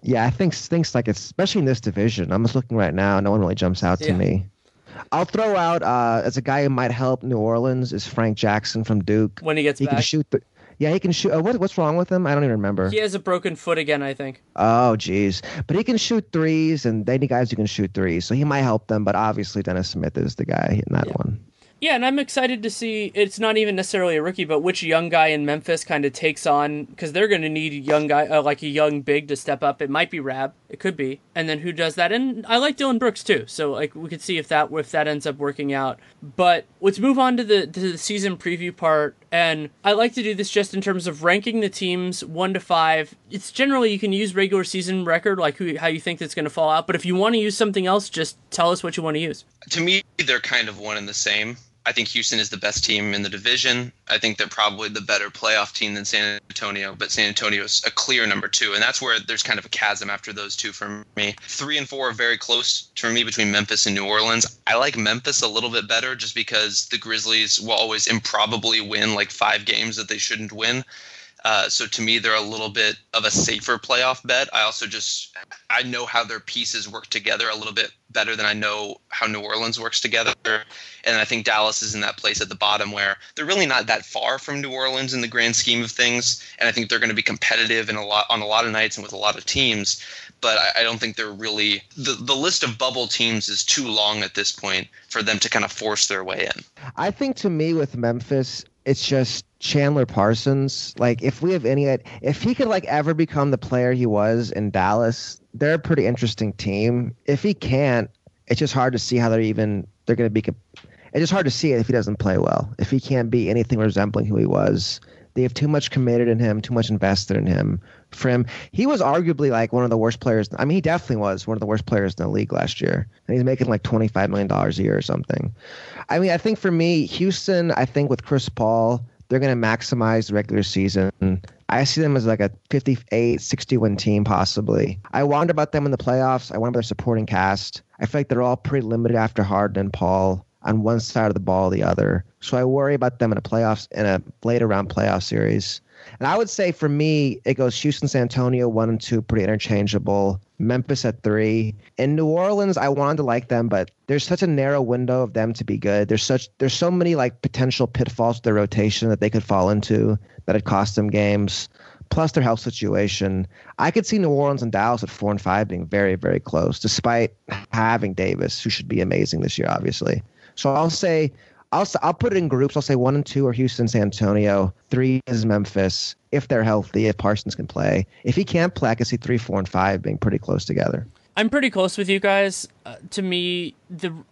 Yeah, I think things like, especially in this division, I'm just looking right now. No one really jumps out to me. I'll throw out as a guy who might help New Orleans is Frank Jackson from Duke. When he gets back. Can shoot. Yeah, he can shoot. What's wrong with him? I don't even remember. He has a broken foot again, I think. Oh, geez. But he can shoot threes, and they need guys who can shoot threes. So he might help them, but obviously Dennis Smith is the guy hitting that one. Yeah, and I'm excited to see, it's not even necessarily a rookie, but which young guy in Memphis kind of takes on, because they're going to need a young guy, like a young big to step up. It might be Rab. It could be. And then who does that? And I like Dylan Brooks too. So like we could see if that ends up working out. But let's move on to the season preview part. And I like to do this just in terms of ranking the teams 1 to 5. It's generally, you can use regular season record, like how you think that's going to fall out. But if you want to use something else, just tell us what you want to use. To me, they're kind of one and the same. I think Houston is the best team in the division. I think they're probably the better playoff team than San Antonio, but San Antonio is a clear number 2, and that's where there's kind of a chasm after those two for me. 3 and 4 are very close for me between Memphis and New Orleans. I like Memphis a little bit better just because the Grizzlies will always improbably win like 5 games that they shouldn't win. So to me, they're a little bit of a safer playoff bet. I know how their pieces work together a little bit better than I know how New Orleans works together. And I think Dallas is in that place at the bottom where they're really not that far from New Orleans in the grand scheme of things. And I think they're going to be competitive on a lot of nights and with a lot of teams. But I don't think they're really the list of bubble teams is too long at this point for them to kind of force their way in. I think to me with Memphis, it's just Chandler Parsons. Like if he could like ever become the player he was in Dallas, they're a pretty interesting team. If he can't, it's just hard to see how they're going to be. It's just hard to see it if he doesn't play well. If he can't be anything resembling who he was. They have too much committed in him, too much invested in him. For him, he was arguably like one of the worst players. I mean, he definitely was one of the worst players in the league last year. And he's making like $25 million a year or something. I mean, I think for me, Houston, I think with Chris Paul, they're going to maximize the regular season. I see them as like a 58, 60-win team possibly. I wonder about them in the playoffs. I wonder about their supporting cast. I feel like they're all pretty limited after Harden and Paul on one side of the ball or the other. So I worry about them in a later round playoff series. And I would say for me, it goes Houston, San Antonio, 1 and 2, pretty interchangeable. Memphis at 3. In New Orleans, I wanted to like them, but there's such a narrow window of them to be good. There's so many like potential pitfalls to their rotation that they could fall into that it cost them games. Plus their health situation. I could see New Orleans and Dallas at 4 and 5 being very, very close, despite having Davis, who should be amazing this year, obviously. So I'll put it in groups. I'll say 1 and 2 are Houston, San Antonio. 3 is Memphis, if they're healthy, if Parsons can play. If he can't play, I can see 3, 4, and 5 being pretty close together. I'm pretty close with you guys. To me,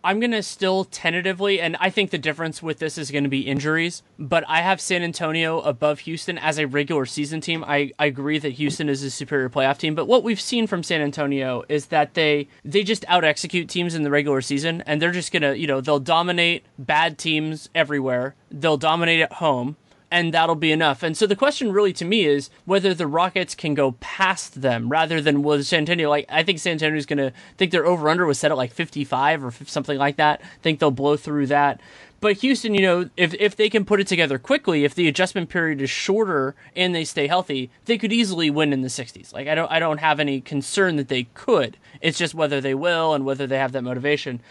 I'm going to still tentatively, and I think the difference with this is going to be injuries, but I have San Antonio above Houston as a regular season team. I agree that Houston is a superior playoff team, but what we've seen from San Antonio is that they just out-execute teams in the regular season, and they're just going to, they'll dominate bad teams everywhere. They'll dominate at home. And that'll be enough. And so the question really to me is whether the Rockets can go past them rather than with San Antonio. Like, I think San Antonio's going to think their over-under was set at like 55 or something like that. I think they'll blow through that. But Houston, if they can put it together quickly, if the adjustment period is shorter and they stay healthy, they could easily win in the 60s. Like, I don't have any concern that they could. It's just whether they will and whether they have that motivation.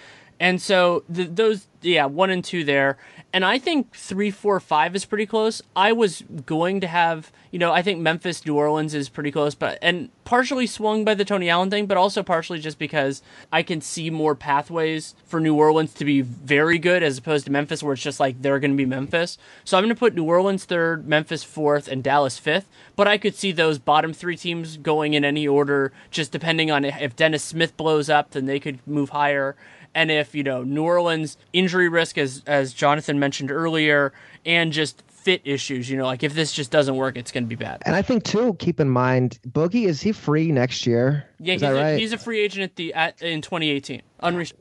And so those 1 and 2 there. And I think 3, 4, 5 is pretty close. I was going to have, I think Memphis, New Orleans is pretty close, and partially swung by the Tony Allen thing, but also partially just because I can see more pathways for New Orleans to be very good as opposed to Memphis, where it's just like they're going to be Memphis. So I'm going to put New Orleans 3rd, Memphis 4th, and Dallas 5th. But I could see those bottom 3 teams going in any order, just depending on if Dennis Smith blows up, then they could move higher. And if, New Orleans injury risk, as Jonathan mentioned earlier, and just fit issues, like if this just doesn't work, it's going to be bad. And I think, too, keep in mind, Boogie, is he free next year? Yeah, he's a free agent in 2018.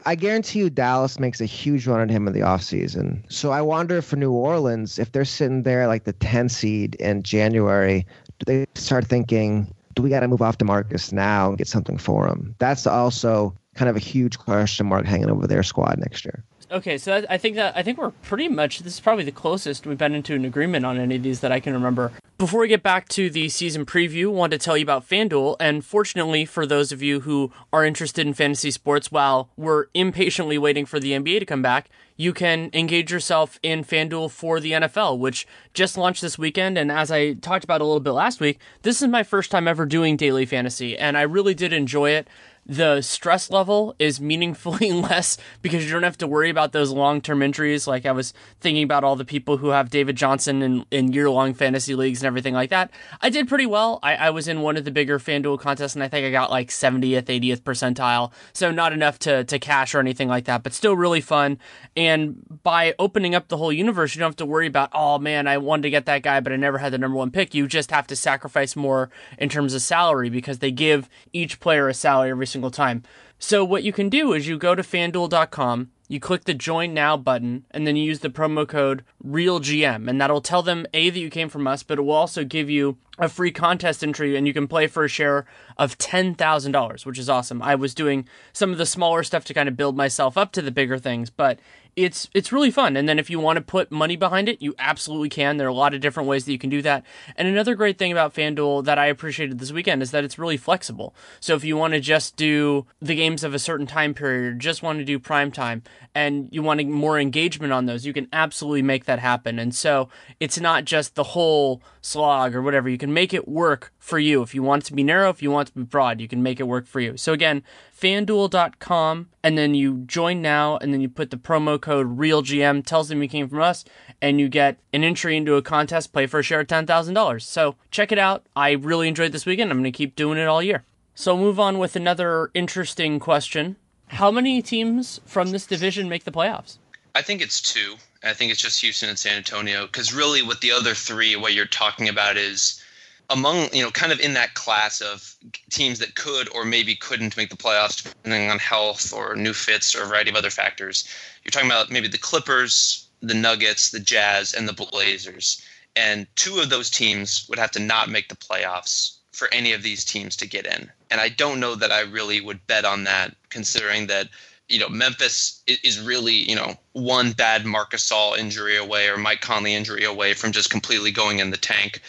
I guarantee you Dallas makes a huge run at him in the offseason. So I wonder for New Orleans, if they're sitting there like the 10 seed in January, do they start thinking, do we got to move off DeMarcus now and get something for him? That's also kind of a huge question mark hanging over their squad next year. Okay, so I think we're pretty much, this is probably the closest we've been into an agreement on any of these that I can remember. Before we get back to the season preview, I wanted to tell you about FanDuel, and fortunately for those of you who are interested in fantasy sports, while we're impatiently waiting for the NBA to come back, you can engage yourself in FanDuel for the NFL, which just launched this weekend, and as I talked about a little bit last week, this is my first time ever doing daily fantasy, and I really did enjoy it. The stress level is meaningfully less because you don't have to worry about those long-term injuries. Like I was thinking about all the people who have David Johnson in year-long fantasy leagues and everything like that. I did pretty well. I was in one of the bigger FanDuel contests, and I think I got like 70th, 80th percentile. So not enough to cash or anything like that, but still really fun. And by opening up the whole universe, you don't have to worry about, oh man, I wanted to get that guy, but I never had the number one pick. You just have to sacrifice more in terms of salary because they give each player a salary every single time. So what you can do is you go to FanDuel.com, you click the Join Now button, and then you use the promo code REALGM, and that'll tell them, A, that you came from us, but it will also give you a free contest entry, and you can play for a share of $10,000, which is awesome. I was doing some of the smaller stuff to kind of build myself up to the bigger things, but it's really fun. And then if you want to put money behind it, you absolutely can. There are a lot of different ways that you can do that. And another great thing about FanDuel that I appreciated this weekend is that it's really flexible. So if you want to just do the games of a certain time period, or just want to do prime time, and you want more engagement on those, you can absolutely make that happen. And so it's not just the whole slog or whatever. You can make it work for you. If you want it to be narrow, if you want it to be broad, you can make it work for you. So again, FanDuel.com, and then you join now, and then you put the promo code REALGM, tells them you came from us, and you get an entry into a contest, play for a share of $10,000. So check it out. I really enjoyed this weekend. I'm going to keep doing it all year. So move on with another interesting question. How many teams from this division make the playoffs? I think it's two. I think it's just Houston and San Antonio, because really with the other three, what you're talking about is among, kind of in that class of teams that could or maybe couldn't make the playoffs depending on health or new fits or a variety of other factors. You're talking about maybe the Clippers, the Nuggets, the Jazz, and the Blazers. And two of those teams would have to not make the playoffs for any of these teams to get in. And I don't know that I really would bet on that, considering that Memphis is really, one bad Marc Gasol injury away or Mike Conley injury away from just completely going in the tank.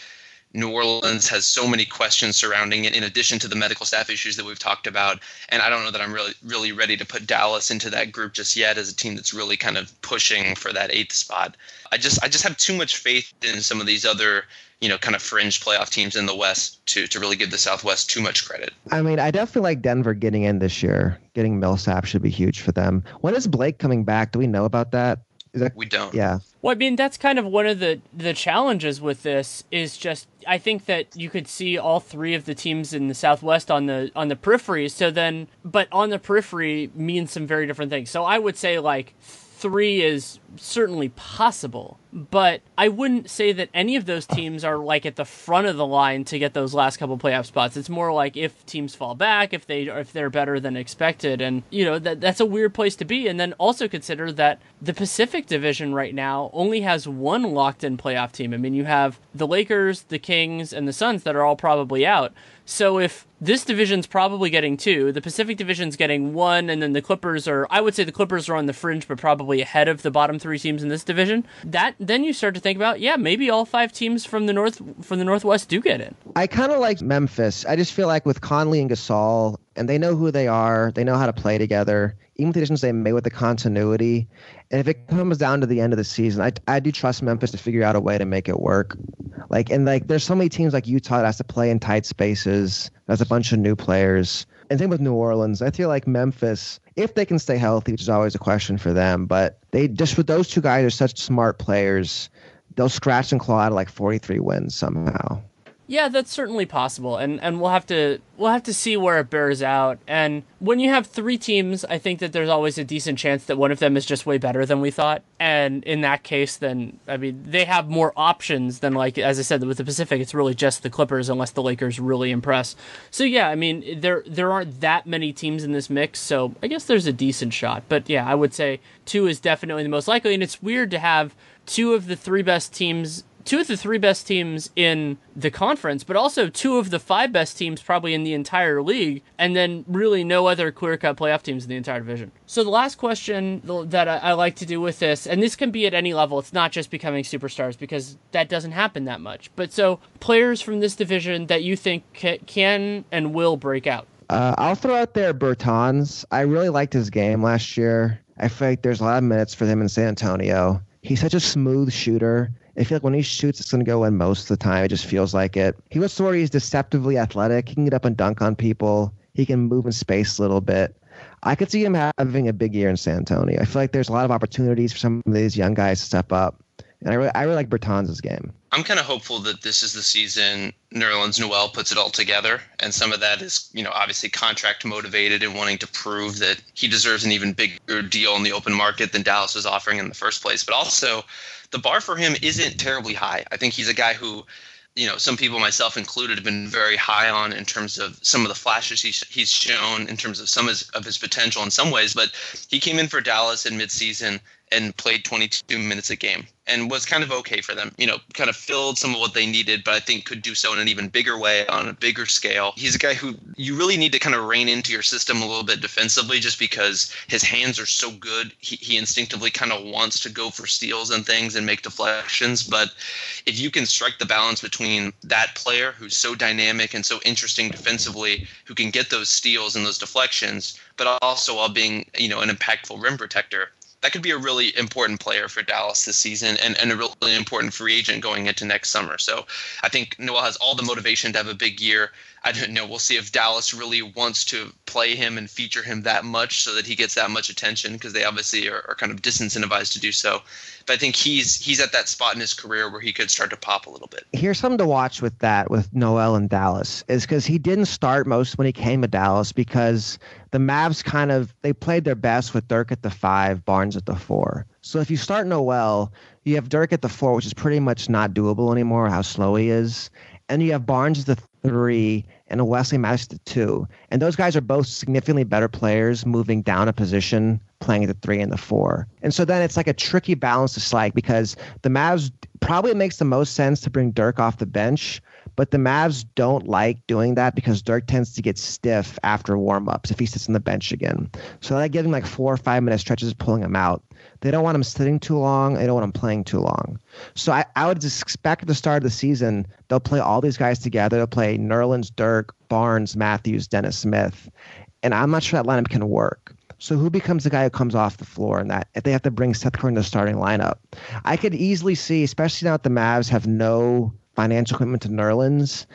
New Orleans has so many questions surrounding it, in addition to the medical staff issues that we've talked about. And I don't know that I'm really ready to put Dallas into that group just yet as a team that's really kind of pushing for that 8th spot. I just have too much faith in some of these other, kind of fringe playoff teams in the West to really give the Southwest too much credit. I mean, I definitely like Denver getting in this year. Getting Millsap should be huge for them. When is Blake coming back? Do we know about that? We don't. Yeah. Well, I mean, that's kind of one of the challenges with this is just, I think that you could see all three of the teams in the Southwest on the periphery. So then, but on the periphery means some very different things. So I would say like 3 is certainly possible, but I wouldn't say that any of those teams are like at the front of the line to get those last couple playoff spots. It's more like if teams fall back, if they're better than expected, and that's a weird place to be. And then also consider that the Pacific Division right now only has one locked-in playoff team. I mean, you have the Lakers, the Kings, and the Suns that are all probably out. So if this division's probably getting 2, the Pacific Division's getting 1, and then the Clippers I would say the Clippers are on the fringe, but probably ahead of the bottom 3 teams in this division. Then you start to think about, maybe all 5 teams from the Northwest do get in. I kind of like Memphis. I just feel like with Conley and Gasol, and they know who they are, they know how to play together, even with the additions they made with the continuity. And if it comes down to the end of the season, I do trust Memphis to figure out a way to make it work. There's so many teams like Utah that has to play in tight spaces. There's a bunch of new players. And same with New Orleans. I feel like Memphis, if they can stay healthy, which is always a question for them, but they just, with those two guys, are such smart players, they'll scratch and claw out of like 43 wins somehow. Yeah, that's certainly possible, and we'll have to see where it bears out. And when you have 3 teams, I think that there's always a decent chance that one of them is just way better than we thought. And in that case, then I mean they have more options than, like as I said, with the Pacific, it's really just the Clippers unless the Lakers really impress. So yeah, I mean there aren't that many teams in this mix, so I guess there's a decent shot. But yeah, I would say 2 is definitely the most likely, and it's weird to have 2 of the 3 best teams two of the three best teams in the conference, but also two of the five best teams probably in the entire league, and then really no other clear-cut playoff teams in the entire division. So the last question that I like to do with this, and this can be at any level, it's not just becoming superstars, because that doesn't happen that much. But so, players from this division that you think can and will break out. I'll throw out there Bertans. I really liked his game last year. I feel like there's a lot of minutes for him in San Antonio. He's such a smooth shooter. I feel like when he shoots, it's going to go in most of the time. It just feels like it. He was sort of, he's deceptively athletic. He can get up and dunk on people. He can move in space a little bit. I could see him having a big year in San Antonio. I feel like there's a lot of opportunities for some of these young guys to step up. And I really like Bertans' game. I'm kind of hopeful that this is the season Nerlens Noel puts it all together. And some of that is, obviously contract motivated and wanting to prove that he deserves an even bigger deal in the open market than Dallas was offering in the first place. But also, the bar for him isn't terribly high. I think he's a guy who, some people, myself included, have been very high on in terms of some of the flashes he's shown in terms of some of his potential in some ways. But he came in for Dallas in midseason and played 22 minutes a game and was kind of okay for them, kind of filled some of what they needed, but I think could do so in an even bigger way on a bigger scale. He's a guy who you really need to kind of rein into your system a little bit defensively just because his hands are so good. He instinctively kind of wants to go for steals and things and make deflections. But if you can strike the balance between that player who's so dynamic and so interesting defensively, who can get those steals and those deflections, but also while being, an impactful rim protector, that could be a really important player for Dallas this season and a really important free agent going into next summer. So I think Noel has all the motivation to have a big year. I don't know. We'll see if Dallas really wants to play him and feature him that much so that he gets that much attention, because they obviously are kind of disincentivized to do so. But I think he's at that spot in his career where he could start to pop a little bit. Here's something to watch with Noel and Dallas is because he didn't start most when he came to Dallas because the Mavs they played their best with Dirk at the 5, Barnes at the 4. So if you start Noel, you have Dirk at the 4, which is pretty much not doable anymore, how slow he is. And you have Barnes at the 3 and Wesley Matthews at the 2. And those guys are both significantly better players moving down a position, playing at the 3 and the 4. And so then it's like a tricky balance to strike because the Mavs probably it makes the most sense to bring Dirk off the bench, but the Mavs don't like doing that because Dirk tends to get stiff after warm-ups if he sits on the bench again. So they give him like 4 or 5 minute stretches of pulling him out. They don't want him sitting too long. They don't want him playing too long. So I would just expect at the start of the season, they'll play all these guys together. They'll play Nerlens, Dirk, Barnes, Matthews, Dennis Smith. And I'm not sure that lineup can work. So who becomes the guy who comes off the floor in that if they have to bring Seth Curry in the starting lineup? I could easily see, especially now that the Mavs have no financial commitment to Nerlens,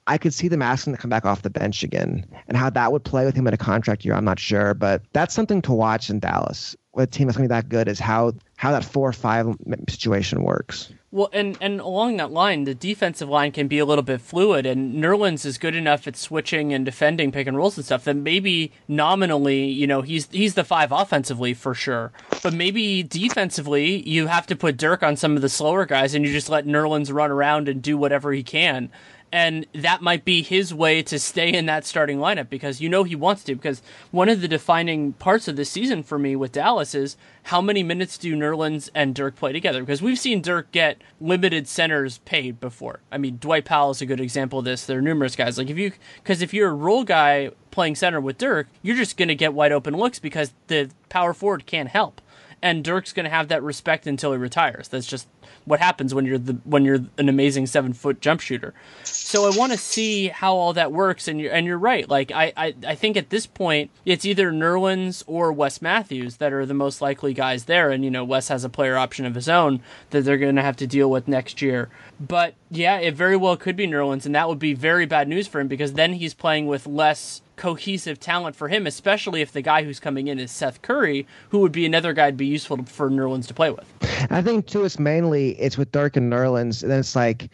I could see them asking to come back off the bench again. And how that would play with him in a contract year, I'm not sure. But that's something to watch in Dallas. With a team that's going to be that good is how that 4-5 situation works. Well, and along that line, the defensive line can be a little bit fluid, and Nerlens is good enough at switching and defending pick and rolls and stuff that maybe nominally, he's the 5 offensively for sure. But maybe defensively, you have to put Dirk on some of the slower guys, and you just let Nerlens run around and do whatever he can. And that might be his way to stay in that starting lineup because he wants to. Because one of the defining parts of this season for me with Dallas is how many minutes do Nerlens and Dirk play together? Because we've seen Dirk get limited centers paid before. I mean, Dwight Powell is a good example of this. There are numerous guys. If you're a role guy playing center with Dirk, you're just going to get wide open looks because the power forward can't help. And Dirk's going to have that respect until he retires. That's just what happens when you're an amazing 7-foot jump shooter. So I want to see how all that works. And you're right. Like I think at this point it's either Nerlens or Wes Matthews that are the most likely guys there. And Wes has a player option of his own that they're going to have to deal with next year. But yeah, it very well could be Nerlens, and that would be very bad news for him because then he's playing with less cohesive talent for him, especially if the guy who's coming in is Seth Curry, who would be another guy to be useful for Nerlens to play with. I think too, it's with Dirk and Nerlens, and then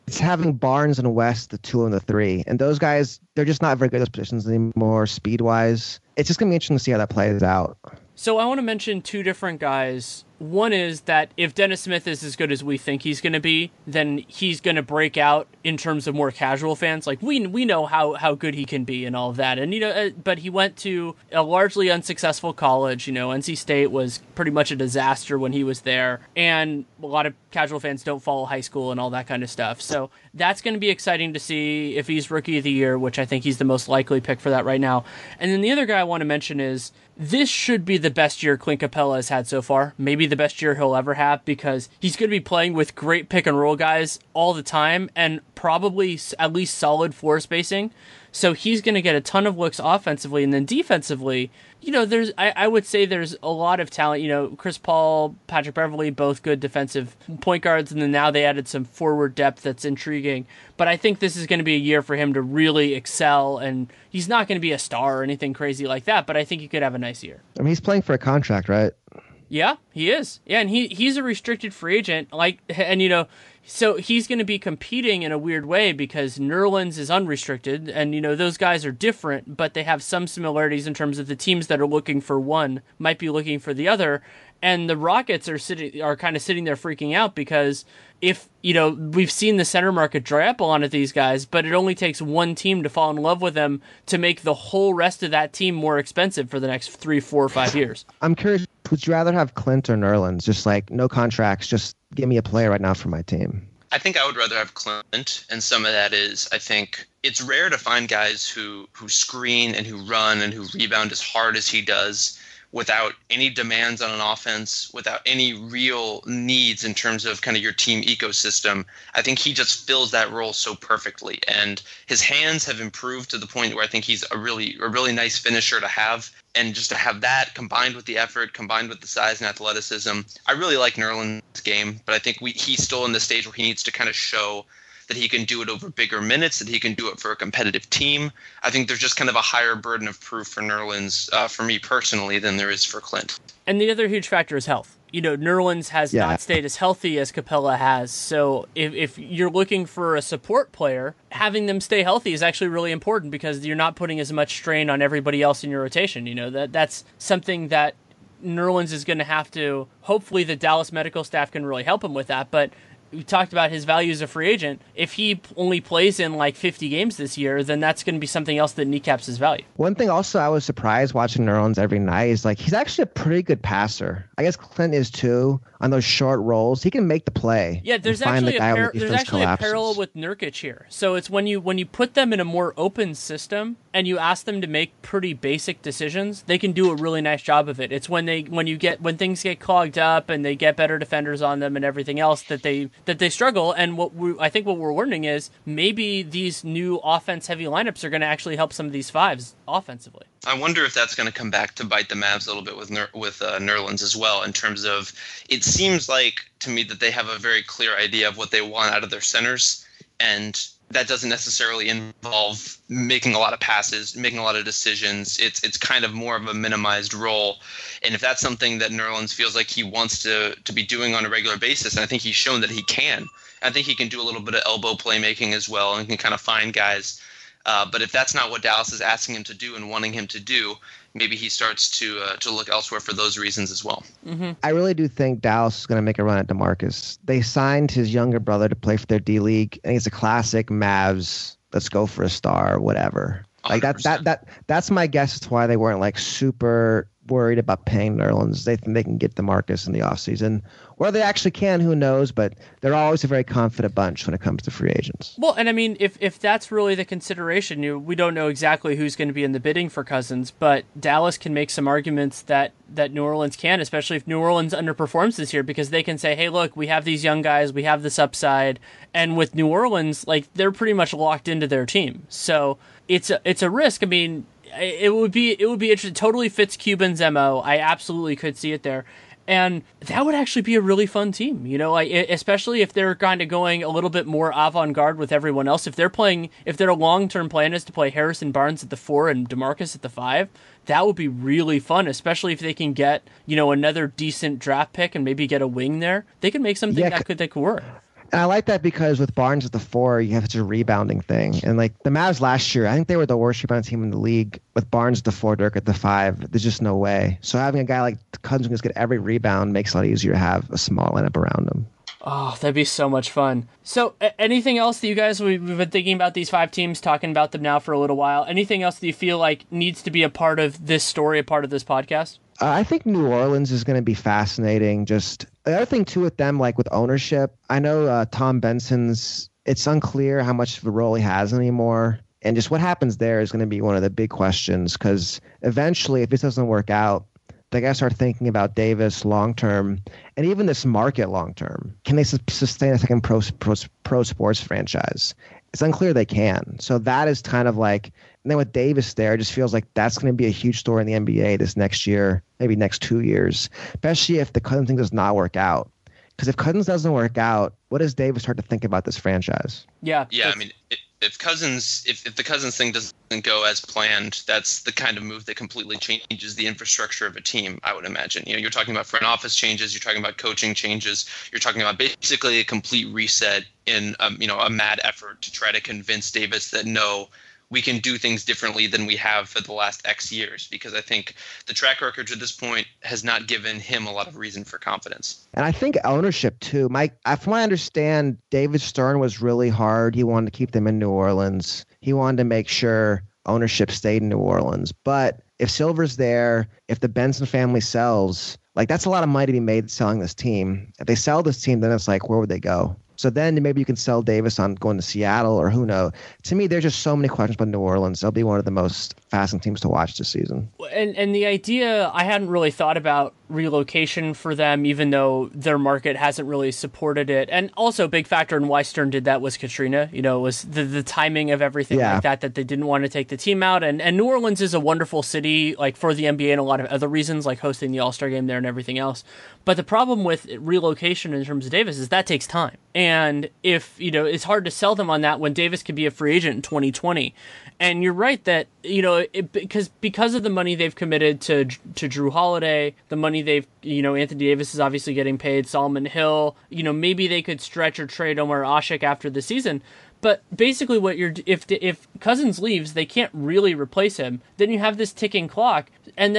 it's having Barnes and West, the 2 and the 3, and those guys, they're just not very good at those positions anymore, speed wise. It's just gonna be interesting to see how that plays out. So I want to mention 2 different guys. One is that if Dennis Smith is as good as we think he's going to be, then he's going to break out in terms of more casual fans. Like we know how good he can be and all of that. And but he went to a largely unsuccessful college. NC State was pretty much a disaster when he was there, and a lot of casual fans don't follow high school and all that kind of stuff. So that's going to be exciting to see if he's Rookie of the Year, which I think he's the most likely pick for that right now. And then the other guy I want to mention is this should be the best year Clint Capella has had so far. Maybe the best year he'll ever have, because he's going to be playing with great pick and roll guys all the time and probably at least solid floor spacing. So he's going to get a ton of looks offensively, and then defensively, I would say there's a lot of talent. Chris Paul, Patrick Beverley, both good defensive point guards, and then now they added some forward depth that's intriguing. But I think this is going to be a year for him to really excel, and he's not going to be a star or anything crazy like that, but I think he could have a nice year. I mean, he's playing for a contract, right? Yeah, he is. Yeah, and he's a restricted free agent. So he's going to be competing in a weird way because Nerlens is unrestricted, and those guys are different, but they have some similarities in terms of the teams that are looking for one might be looking for the other. And the Rockets are kind of sitting there freaking out because if we've seen the center market dry up a lot of these guys, but it only takes one team to fall in love with them to make the whole rest of that team more expensive for the next 3, 4, or 5 years. I'm curious, would you rather have Clint or Nerlens? Just like no contracts, just give me a player right now for my team. I think I would rather have Clint, and some of that is I think it's rare to find guys who screen and who run and who rebound as hard as he does without any demands on an offense, without any real needs in terms of kind of your team ecosystem. I think he just fills that role so perfectly, and his hands have improved to the point where I think he's a really nice finisher to have. And just to have that combined with the effort, combined with the size and athleticism, I really like Nerlens' game, but I think he's still in the stage where he needs to kind of show that he can do it over bigger minutes, that he can do it for a competitive team. I think there's just kind of a higher burden of proof for Nerlens, for me personally, than there is for Clint. And the other huge factor is health. Nerlens has not stayed as healthy as Capella has. So if you're looking for a support player, having them stay healthy is actually really important because you're not putting as much strain on everybody else in your rotation. That's something that Nerlens is going to have to, hopefully the Dallas medical staff can really help him with that. But we talked about his value as a free agent. If he only plays in like 50 games this year, then that's going to be something else that kneecaps his value. One thing also I was surprised watching Nerlens every night is he's actually a pretty good passer. I guess Clint is too on those short rolls. He can make the play. Yeah, there's actually a parallel with Nurkic here. So it's when you put them in a more open system and you ask them to make pretty basic decisions, they can do a really nice job of it. It's when when things get clogged up and they get better defenders on them and everything else that they struggle. And I think what we're learning is maybe these new offense-heavy lineups are going to actually help some of these fives offensively. I wonder if that's going to come back to bite the Mavs a little bit with Nerlens as well, in terms of it seems like to me that they have a very clear idea of what they want out of their centers, and that doesn't necessarily involve making a lot of passes, making a lot of decisions. It's kind of more of a minimized role. And if that's something that Nerlens feels like he wants to be doing on a regular basis, and I think he's shown that he can. I think he can do a little bit of elbow playmaking as well and can kind of find guys. But if that's not what Dallas is asking him to do and wanting him to do, maybe he starts to look elsewhere for those reasons as well. Mm-hmm. I really do think Dallas is going to make a run at DeMarcus. They signed his younger brother to play for their D League, and it's a classic Mavs. Let's go for a star, whatever. 100%. That's my guess as to why they weren't super worried about paying Nerlens. They think they can get DeMarcus in the offseason. Whether they actually can, who knows? But they're always a very confident bunch when it comes to free agents. Well, and I mean, if that's really the consideration, we don't know exactly who's going to be in the bidding for Cousins, but Dallas can make some arguments that New Orleans can, especially if New Orleans underperforms this year, because they can say, hey, look, we have these young guys, we have this upside, and with New Orleans, they're pretty much locked into their team. So it's a risk. I mean, it would be interesting. Totally fits Cuban's MO. I absolutely could see it there. And that would actually be a really fun team, especially if they're kind of going a little bit more avant-garde with everyone else. If their long-term plan is to play Harrison Barnes at the 4 and DeMarcus at the 5, that would be really fun, especially if they can get, another decent draft pick and maybe get a wing there. They could make something that could work. And I like that because with Barnes at the 4, you have such a rebounding thing. And the Mavs last year, I think they were the worst rebounding team in the league. With Barnes at the 4, Dirk at the 5, there's just no way. So having a guy like Cousins who can get every rebound makes it a lot easier to have a small lineup around him. Oh, that'd be so much fun. So anything else that you guys, we've been thinking about these 5 teams, talking about them now for a little while. Anything else that you feel like needs to be a part of this story, a part of this podcast? I think New Orleans is going to be fascinating. Just the other thing too with them, like with ownership, I know Tom Benson's. It's unclear how much of a role he has anymore, and just what happens there is going to be one of the big questions. Because eventually, if this doesn't work out, they got to start thinking about Davis long term, and even this market long term. Can they sustain a second pro sports franchise? It's unclear they can. So that is kind of like. And then with Davis there, it just feels like that's going to be a huge story in the NBA this next year, maybe next 2 years, especially if the Cousins thing does not work out. Because if Cousins doesn't work out, what does Davis start to think about this franchise? Yeah. I mean, if the Cousins thing doesn't go as planned, that's the kind of move that completely changes the infrastructure of a team, I would imagine. You're talking about front office changes, you're talking about coaching changes, you're talking about basically a complete reset in a mad effort to try to convince Davis that no, we can do things differently than we have for the last X years, because I think the track record to this point has not given him a lot of reason for confidence. And I think ownership too. From what I understand, David Stern was really hard. He wanted to keep them in New Orleans. He wanted to make sure ownership stayed in New Orleans. But if Silver's there, if the Benson family sells, like that's a lot of money to be made selling this team. If they sell this team, then it's like, where would they go? So then maybe you can sell Davis on going to Seattle or who knows. To me, there's just so many questions about New Orleans. They'll be one of the most fascinating teams to watch this season. And the idea, I hadn't really thought about relocation for them, even though their market hasn't really supported it. And also a big factor in why Stern did that was Katrina. It was the timing of everything like that they didn't want to take the team out. And New Orleans is a wonderful city, like for the NBA and a lot of other reasons, like hosting the All-Star game there and everything else. But the problem with relocation in terms of Davis is that takes time. And if, it's hard to sell them on that when Davis could be a free agent in 2020. And you're right that, because of the money they've committed to Drew Holiday, the money they've, Anthony Davis is obviously getting paid, Solomon Hill, maybe they could stretch or trade Omar Ashik after the season. But basically if Cousins leaves, they can't really replace him. Then you have this ticking clock. And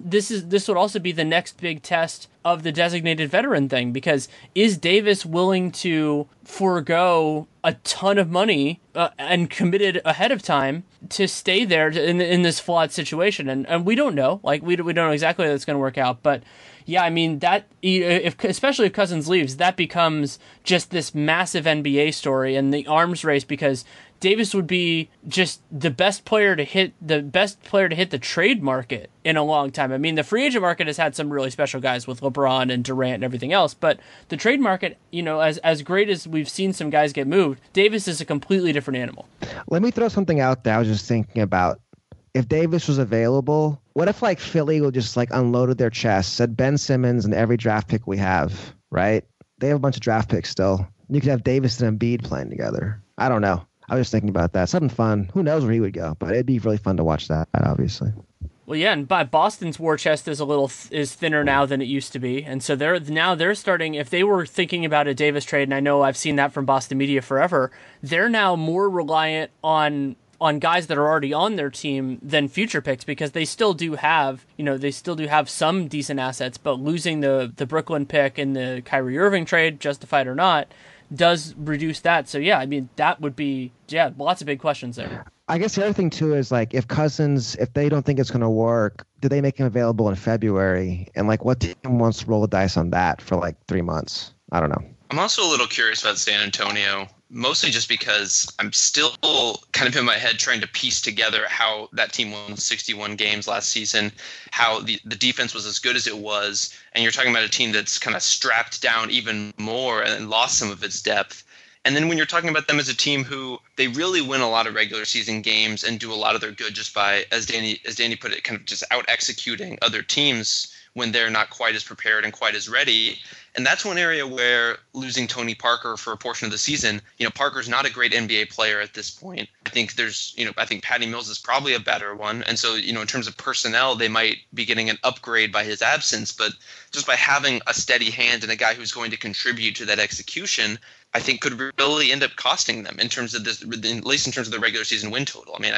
this would also be the next big test of the designated veteran thing, because is Davis willing to forego a ton of money and committed ahead of time to stay there in this flawed situation? And we don't know. Like we don't know exactly how that's going to work out, but yeah, I mean that especially if Cousins leaves, that becomes just this massive NBA story and the arms race, because Davis would be just the best player to hit the trade market in a long time. I mean, the free agent market has had some really special guys with LeBron and Durant and everything else, but the trade market, as great as we've seen some guys get moved, Davis is a completely different animal. Let me throw something out there. I was just thinking about, if Davis was available, what if like Philly would just like unloaded their chest, said Ben Simmons and every draft pick we have, right? They have a bunch of draft picks still. You could have Davis and Embiid playing together. I don't know. I was just thinking about that. Something fun. Who knows where he would go, but it'd be really fun to watch that, obviously. Well, yeah, and Boston's war chest is thinner now than it used to be, and so they're starting. If they were thinking about a Davis trade, and I know I've seen that from Boston media forever, they're now more reliant on guys that are already on their team than future picks, because they still do have some decent assets, but losing the Brooklyn pick in the Kyrie Irving trade, justified or not, does reduce that. So yeah, I mean that would be lots of big questions there. I guess the other thing too is like if they don't think it's going to work, do they make him available in February? And like what team wants to roll the dice on that for like 3 months? I don't know. I'm also a little curious about San Antonio, mostly just because I'm still kind of in my head trying to piece together how that team won 61 games last season, how the defense was as good as it was, and you're talking about a team that's kind of strapped down even more and lost some of its depth. And then when you're talking about them as a team who they really win a lot of regular season games and do a lot of their good just by, as Danny put it, kind of just out executing other teams when they're not quite as prepared and quite as ready. And that's one area where losing Tony Parker for a portion of the season, Parker's not a great NBA player at this point. I think I think Patty Mills is probably a better one. And so, in terms of personnel, they might be getting an upgrade by his absence, but just by having a steady hand and a guy who's going to contribute to that execution, I think could really end up costing them in terms of this, at least in terms of the regular season win total. I mean,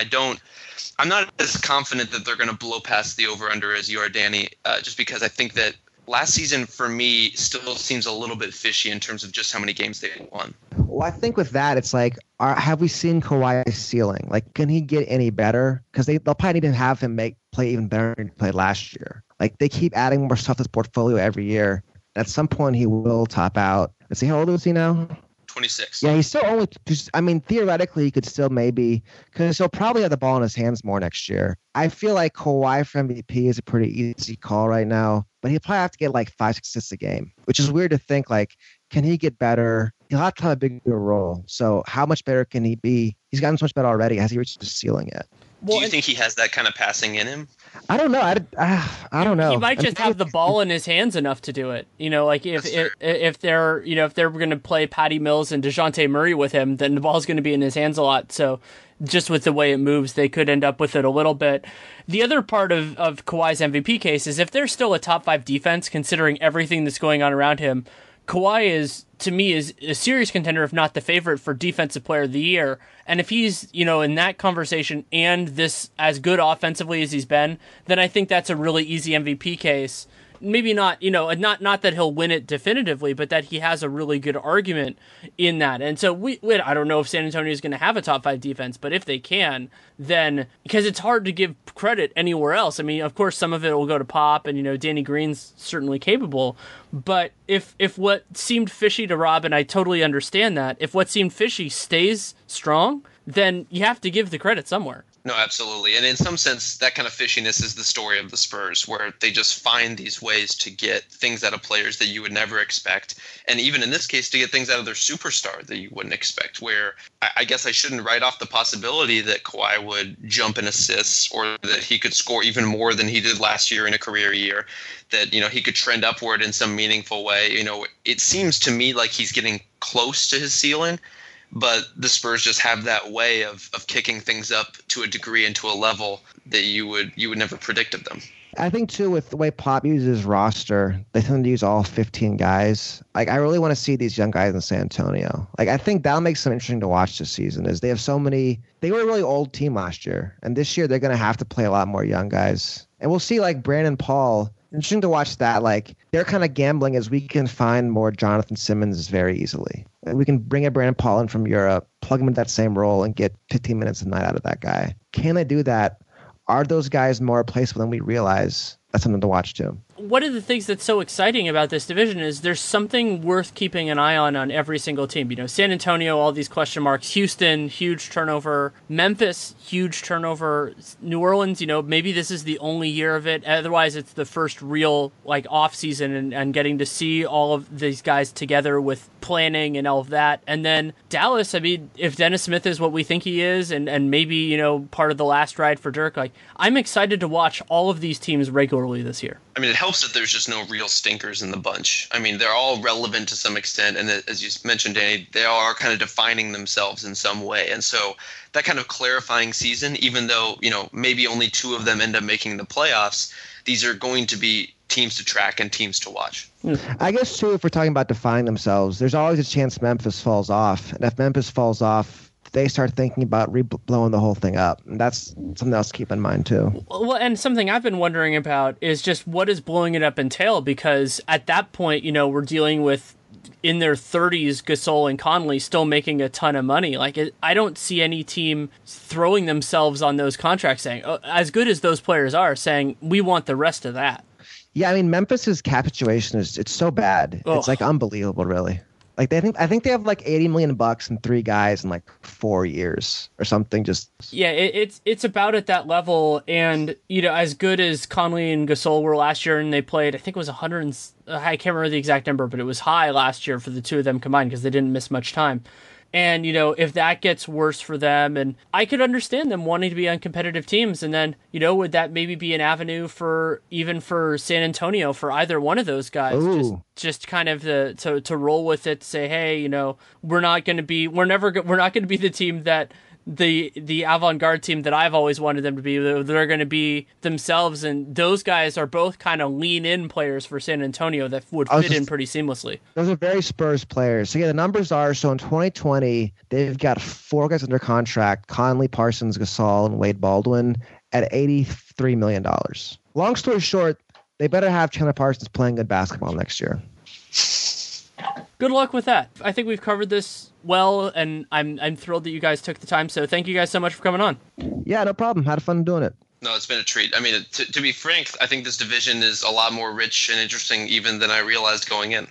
I'm not as confident that they're going to blow past the over-under as you are, Danny, just because I think that last season for me still seems a little bit fishy in terms of just how many games they won. Well, I think with that, it's like, have we seen Kawhi's ceiling? Like, can he get any better? Because they'll probably need to have him play even better than he played last year. Like they keep adding more stuff to his portfolio every year. At some point, he will top out. Let's see, how old is he now? 26. Yeah, he's still only. I mean, theoretically, he could still maybe, because he'll probably have the ball in his hands more next year. I feel like Kawhi for MVP is a pretty easy call right now, but he'll probably have to get like 5, 6 assists a game, which is weird to think. Like, can he get better? He'll have to have a bigger role. So, how much better can he be? He's gotten so much better already. Has he reached the ceiling yet? Do you think he has that kind of passing in him? I don't know. I don't know. He might just have the ball in his hands enough to do it. You know, like if they're going to play Patty Mills and DeJounte Murray with him, then the ball's going to be in his hands a lot. So just with the way it moves, they could end up with it a little bit. The other part of Kawhi's MVP case is if they're still a top 5 defense, considering everything that's going on around him, Kawhi is a serious contender, if not the favorite for Defensive Player of the Year. And if he's, in that conversation and this as good offensively as he's been, then I think that's a really easy MVP case. Maybe not, not that he'll win it definitively, but that he has a really good argument in that. And so I don't know if San Antonio is going to have a top 5 defense, but if they can, then because it's hard to give credit anywhere else. I mean, of course, some of it will go to Pop, and Danny Green's certainly capable. But if what seemed fishy to Rob, and I totally understand that, if what seemed fishy stays strong, then you have to give the credit somewhere. No, absolutely. And in some sense, that kind of fishiness is the story of the Spurs, where they just find these ways to get things out of players that you would never expect. And even in this case, to get things out of their superstar that you wouldn't expect, where I guess I shouldn't write off the possibility that Kawhi would jump in assists, or that he could score even more than he did last year in a career year, that, he could trend upward in some meaningful way. It seems to me like he's getting close to his ceiling. But the Spurs just have that way of kicking things up to a degree and to a level that you would never predict of them. I think, too, with the way Pop uses his roster, they tend to use all 15 guys. Like, I really want to see these young guys in San Antonio. Like, I think that'll make some interesting to watch this season, is they have so many – they were a really old team last year. And this year, they're going to have to play a lot more young guys. And we'll see, like, Brandon Paul – interesting to watch that. Like, they're kind of gambling as we can find more Jonathan Simmons very easily. We can bring a Brandon Paul in from Europe, plug him into that same role, and get 15 minutes a night out of that guy. Can they do that? Are those guys more replaceable than we realize? That's something to watch, too. One of the things that's so exciting about this division is there's something worth keeping an eye on every single team. San Antonio, all these question marks. Houston, huge turnover. Memphis, huge turnover. New Orleans, maybe this is the only year of it. Otherwise, it's the first real off season and getting to see all of these guys together with planning and all of that. And then Dallas, I mean, if Dennis Smith is what we think he is, and maybe, part of the last ride for Dirk, I'm excited to watch all of these teams regularly this year. I mean, it helps that there's just no real stinkers in the bunch. I mean, they're all relevant to some extent, and as you mentioned, Danny, they all are kind of defining themselves in some way. And so that kind of clarifying season, even though, maybe only 2 of them end up making the playoffs, these are going to be teams to track and teams to watch. I guess, too, if we're talking about defining themselves, there's always a chance Memphis falls off. And if Memphis falls off, they start thinking about blowing the whole thing up. And that's something else to keep in mind, too. Well, and something I've been wondering about is just what does blowing it up entail? Because at that point, we're dealing with, in their 30s, Gasol and Conley still making a ton of money. I don't see any team throwing themselves on those contracts saying, as good as those players are, saying, we want the rest of that. Yeah, I mean, Memphis's cap situation it's so bad. Oh. It's unbelievable, really. I think they have 80 million bucks and 3 guys in 4 years or something. Just it's about at that level. And as good as Conley and Gasol were last year, and they played, I think it was 100. I can't remember the exact number, but it was high last year for the 2 of them combined because they didn't miss much time. And, if that gets worse for them, and I could understand them wanting to be on competitive teams, and then, would that maybe be an avenue for San Antonio, for either one of those guys, just kind of to roll with it, to say, hey, we're not going to be the team that the avant-garde team that I've always wanted them to be. They're going to be themselves, and those guys are both kind of lean-in players for San Antonio that would fit in pretty seamlessly. Those are very Spurs players. So, the numbers are, so in 2020, they've got 4 guys under contract, Conley, Parsons, Gasol, and Wade Baldwin, at $83 million. Long story short, they better have Chandler Parsons playing good basketball next year. Good luck with that. I think we've covered this well, and I'm thrilled that you guys took the time. So thank you guys so much for coming on. Yeah, no problem. Had fun doing it. No, it's been a treat. I mean, to be frank, I think this division is a lot more rich and interesting even than I realized going in.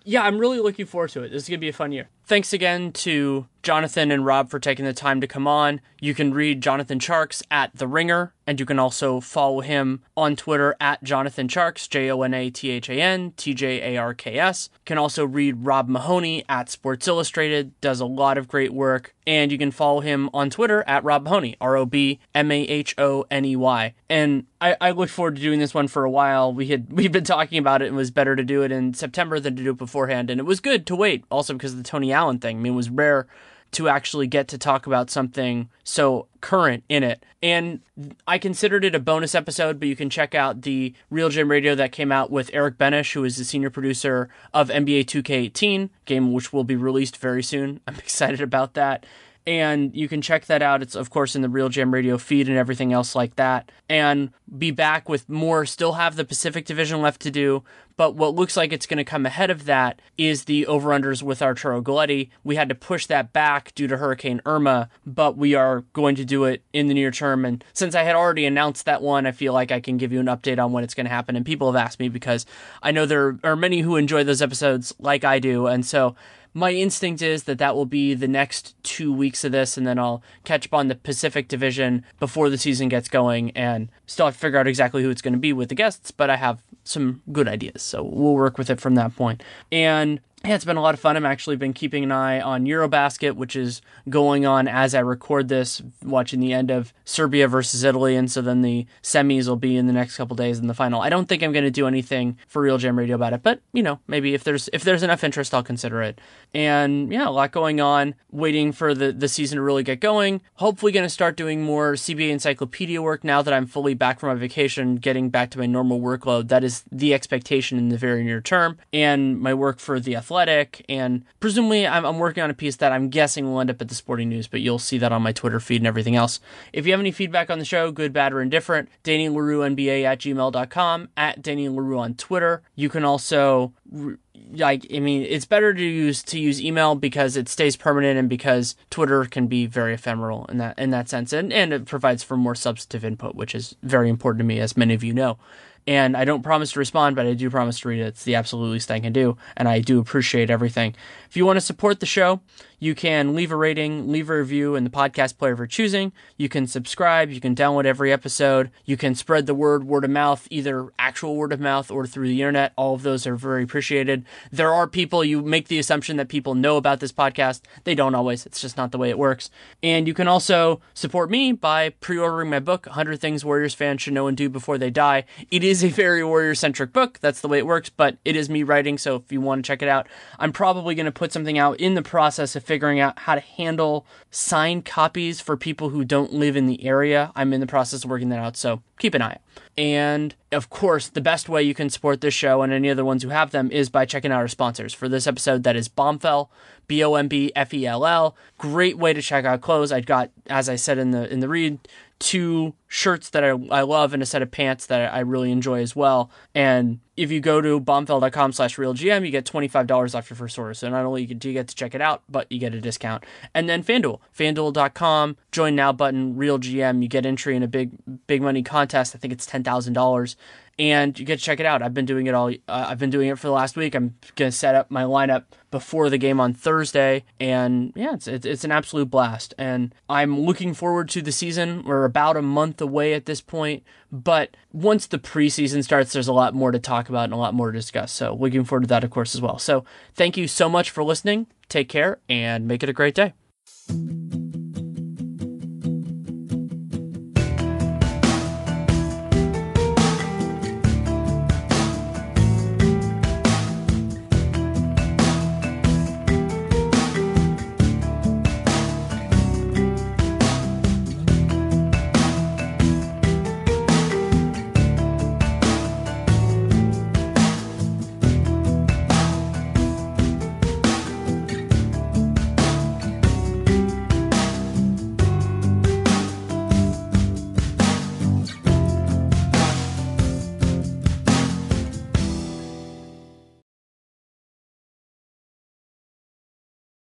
Yeah, I'm really looking forward to it. This is going to be a fun year. Thanks again to Jonathan and Rob for taking the time to come on. You can read Jonathan Tjarks at The Ringer, and you can also follow him on Twitter at Jonathan Tjarks, JonathanTjarks. You can also read Rob Mahoney at Sports Illustrated, does a lot of great work, and you can follow him on Twitter at Rob Mahoney, RobMahoney. And I look forward to doing this one for a while. We've been talking about it, and it was better to do it in September than to do it beforehand, and it was good to wait, also because of the Tony Allen thing. I mean, it was rare to actually get to talk about something so current in it. And I considered it a bonus episode, but you can check out the Real Jam Radio that came out with Eric Benish, who is the senior producer of NBA 2K18, game which will be released very soon. I'm excited about that. And you can check that out. It's, of course, in the Real Jam Radio feed and everything else like that. And be back with more. Still have the Pacific Division left to do. But what looks like it's going to come ahead of that is the over-unders with Arturo Galletti. We had to push that back due to Hurricane Irma, but we are going to do it in the near term. And since I had already announced that one, I feel like I can give you an update on when it's going to happen. And people have asked me because I know there are many who enjoy those episodes like I do. And so my instinct is that will be the next 2 weeks of this, and then I'll catch up on the Pacific Division before the season gets going, and still have to figure out exactly who it's going to be with the guests, but I have some good ideas, so we'll work with it from that point. And yeah, it's been a lot of fun. I've actually been keeping an eye on Eurobasket, which is going on as I record this, watching the end of Serbia versus Italy, and so then the semis will be in the next couple days in the final. I don't think I'm going to do anything for Real Jam Radio about it, but, maybe if there's enough interest, I'll consider it. And, yeah, a lot going on, waiting for the season to really get going. Hopefully going to start doing more CBA Encyclopedia work now that I'm fully back from my vacation, getting back to my normal workload. That is the expectation in the very near term. And my work for The Athletic, and presumably I'm working on a piece that I'm guessing will end up at the Sporting News, but you'll see that on my Twitter feed and everything else. If you have any feedback on the show, good, bad, or indifferent, DannyLerouxNBA@gmail.com, at Danny Leroux on Twitter. You can also, it's better to use email because it stays permanent and because Twitter can be very ephemeral in that sense, and it provides for more substantive input, which is very important to me, as many of you know. And I don't promise to respond, but I do promise to read it. It's the absolute least I can do, and I do appreciate everything. If you want to support the show, you can leave a rating, leave a review in the podcast player of your choosing. You can subscribe. You can download every episode. You can spread the word of mouth, either actual word of mouth or through the internet. All of those are very appreciated. There are people, you make the assumption that people know about this podcast. They don't always. It's just not the way it works. And you can also support me by pre-ordering my book, 100 Things Warriors Fans Should Know and Do Before They Die. It is a very Warrior-centric book. That's the way it works, but it is me writing, so if you want to check it out, I'm probably going to put something out in the process of figuring out how to handle signed copies for people who don't live in the area. I'm in the process of working that out, so keep an eye out. And, of course, the best way you can support this show and any other ones who have them is by checking out our sponsors. For this episode, that is Bombfell, BOMBFELL. Great way to check out clothes. I got, as I said in the read, 2 shirts that I love and a set of pants that I really enjoy as well. And if you go to bombfell.com/realgm, you get $25 off your first order. So not only do you get to check it out, but you get a discount. And then FanDuel, FanDuel.com, join now button, RealGM. You get entry in a big money contest. I think it's $10,000. And you get to check it out. I've been doing it I've been doing it for the last week. I'm going to set up my lineup before the game on Thursday. And yeah, it's an absolute blast. And I'm looking forward to the season. We're about a month away at this point. But once the preseason starts, there's a lot more to talk about and a lot more to discuss. So looking forward to that, of course, as well. So thank you so much for listening. Take care and make it a great day.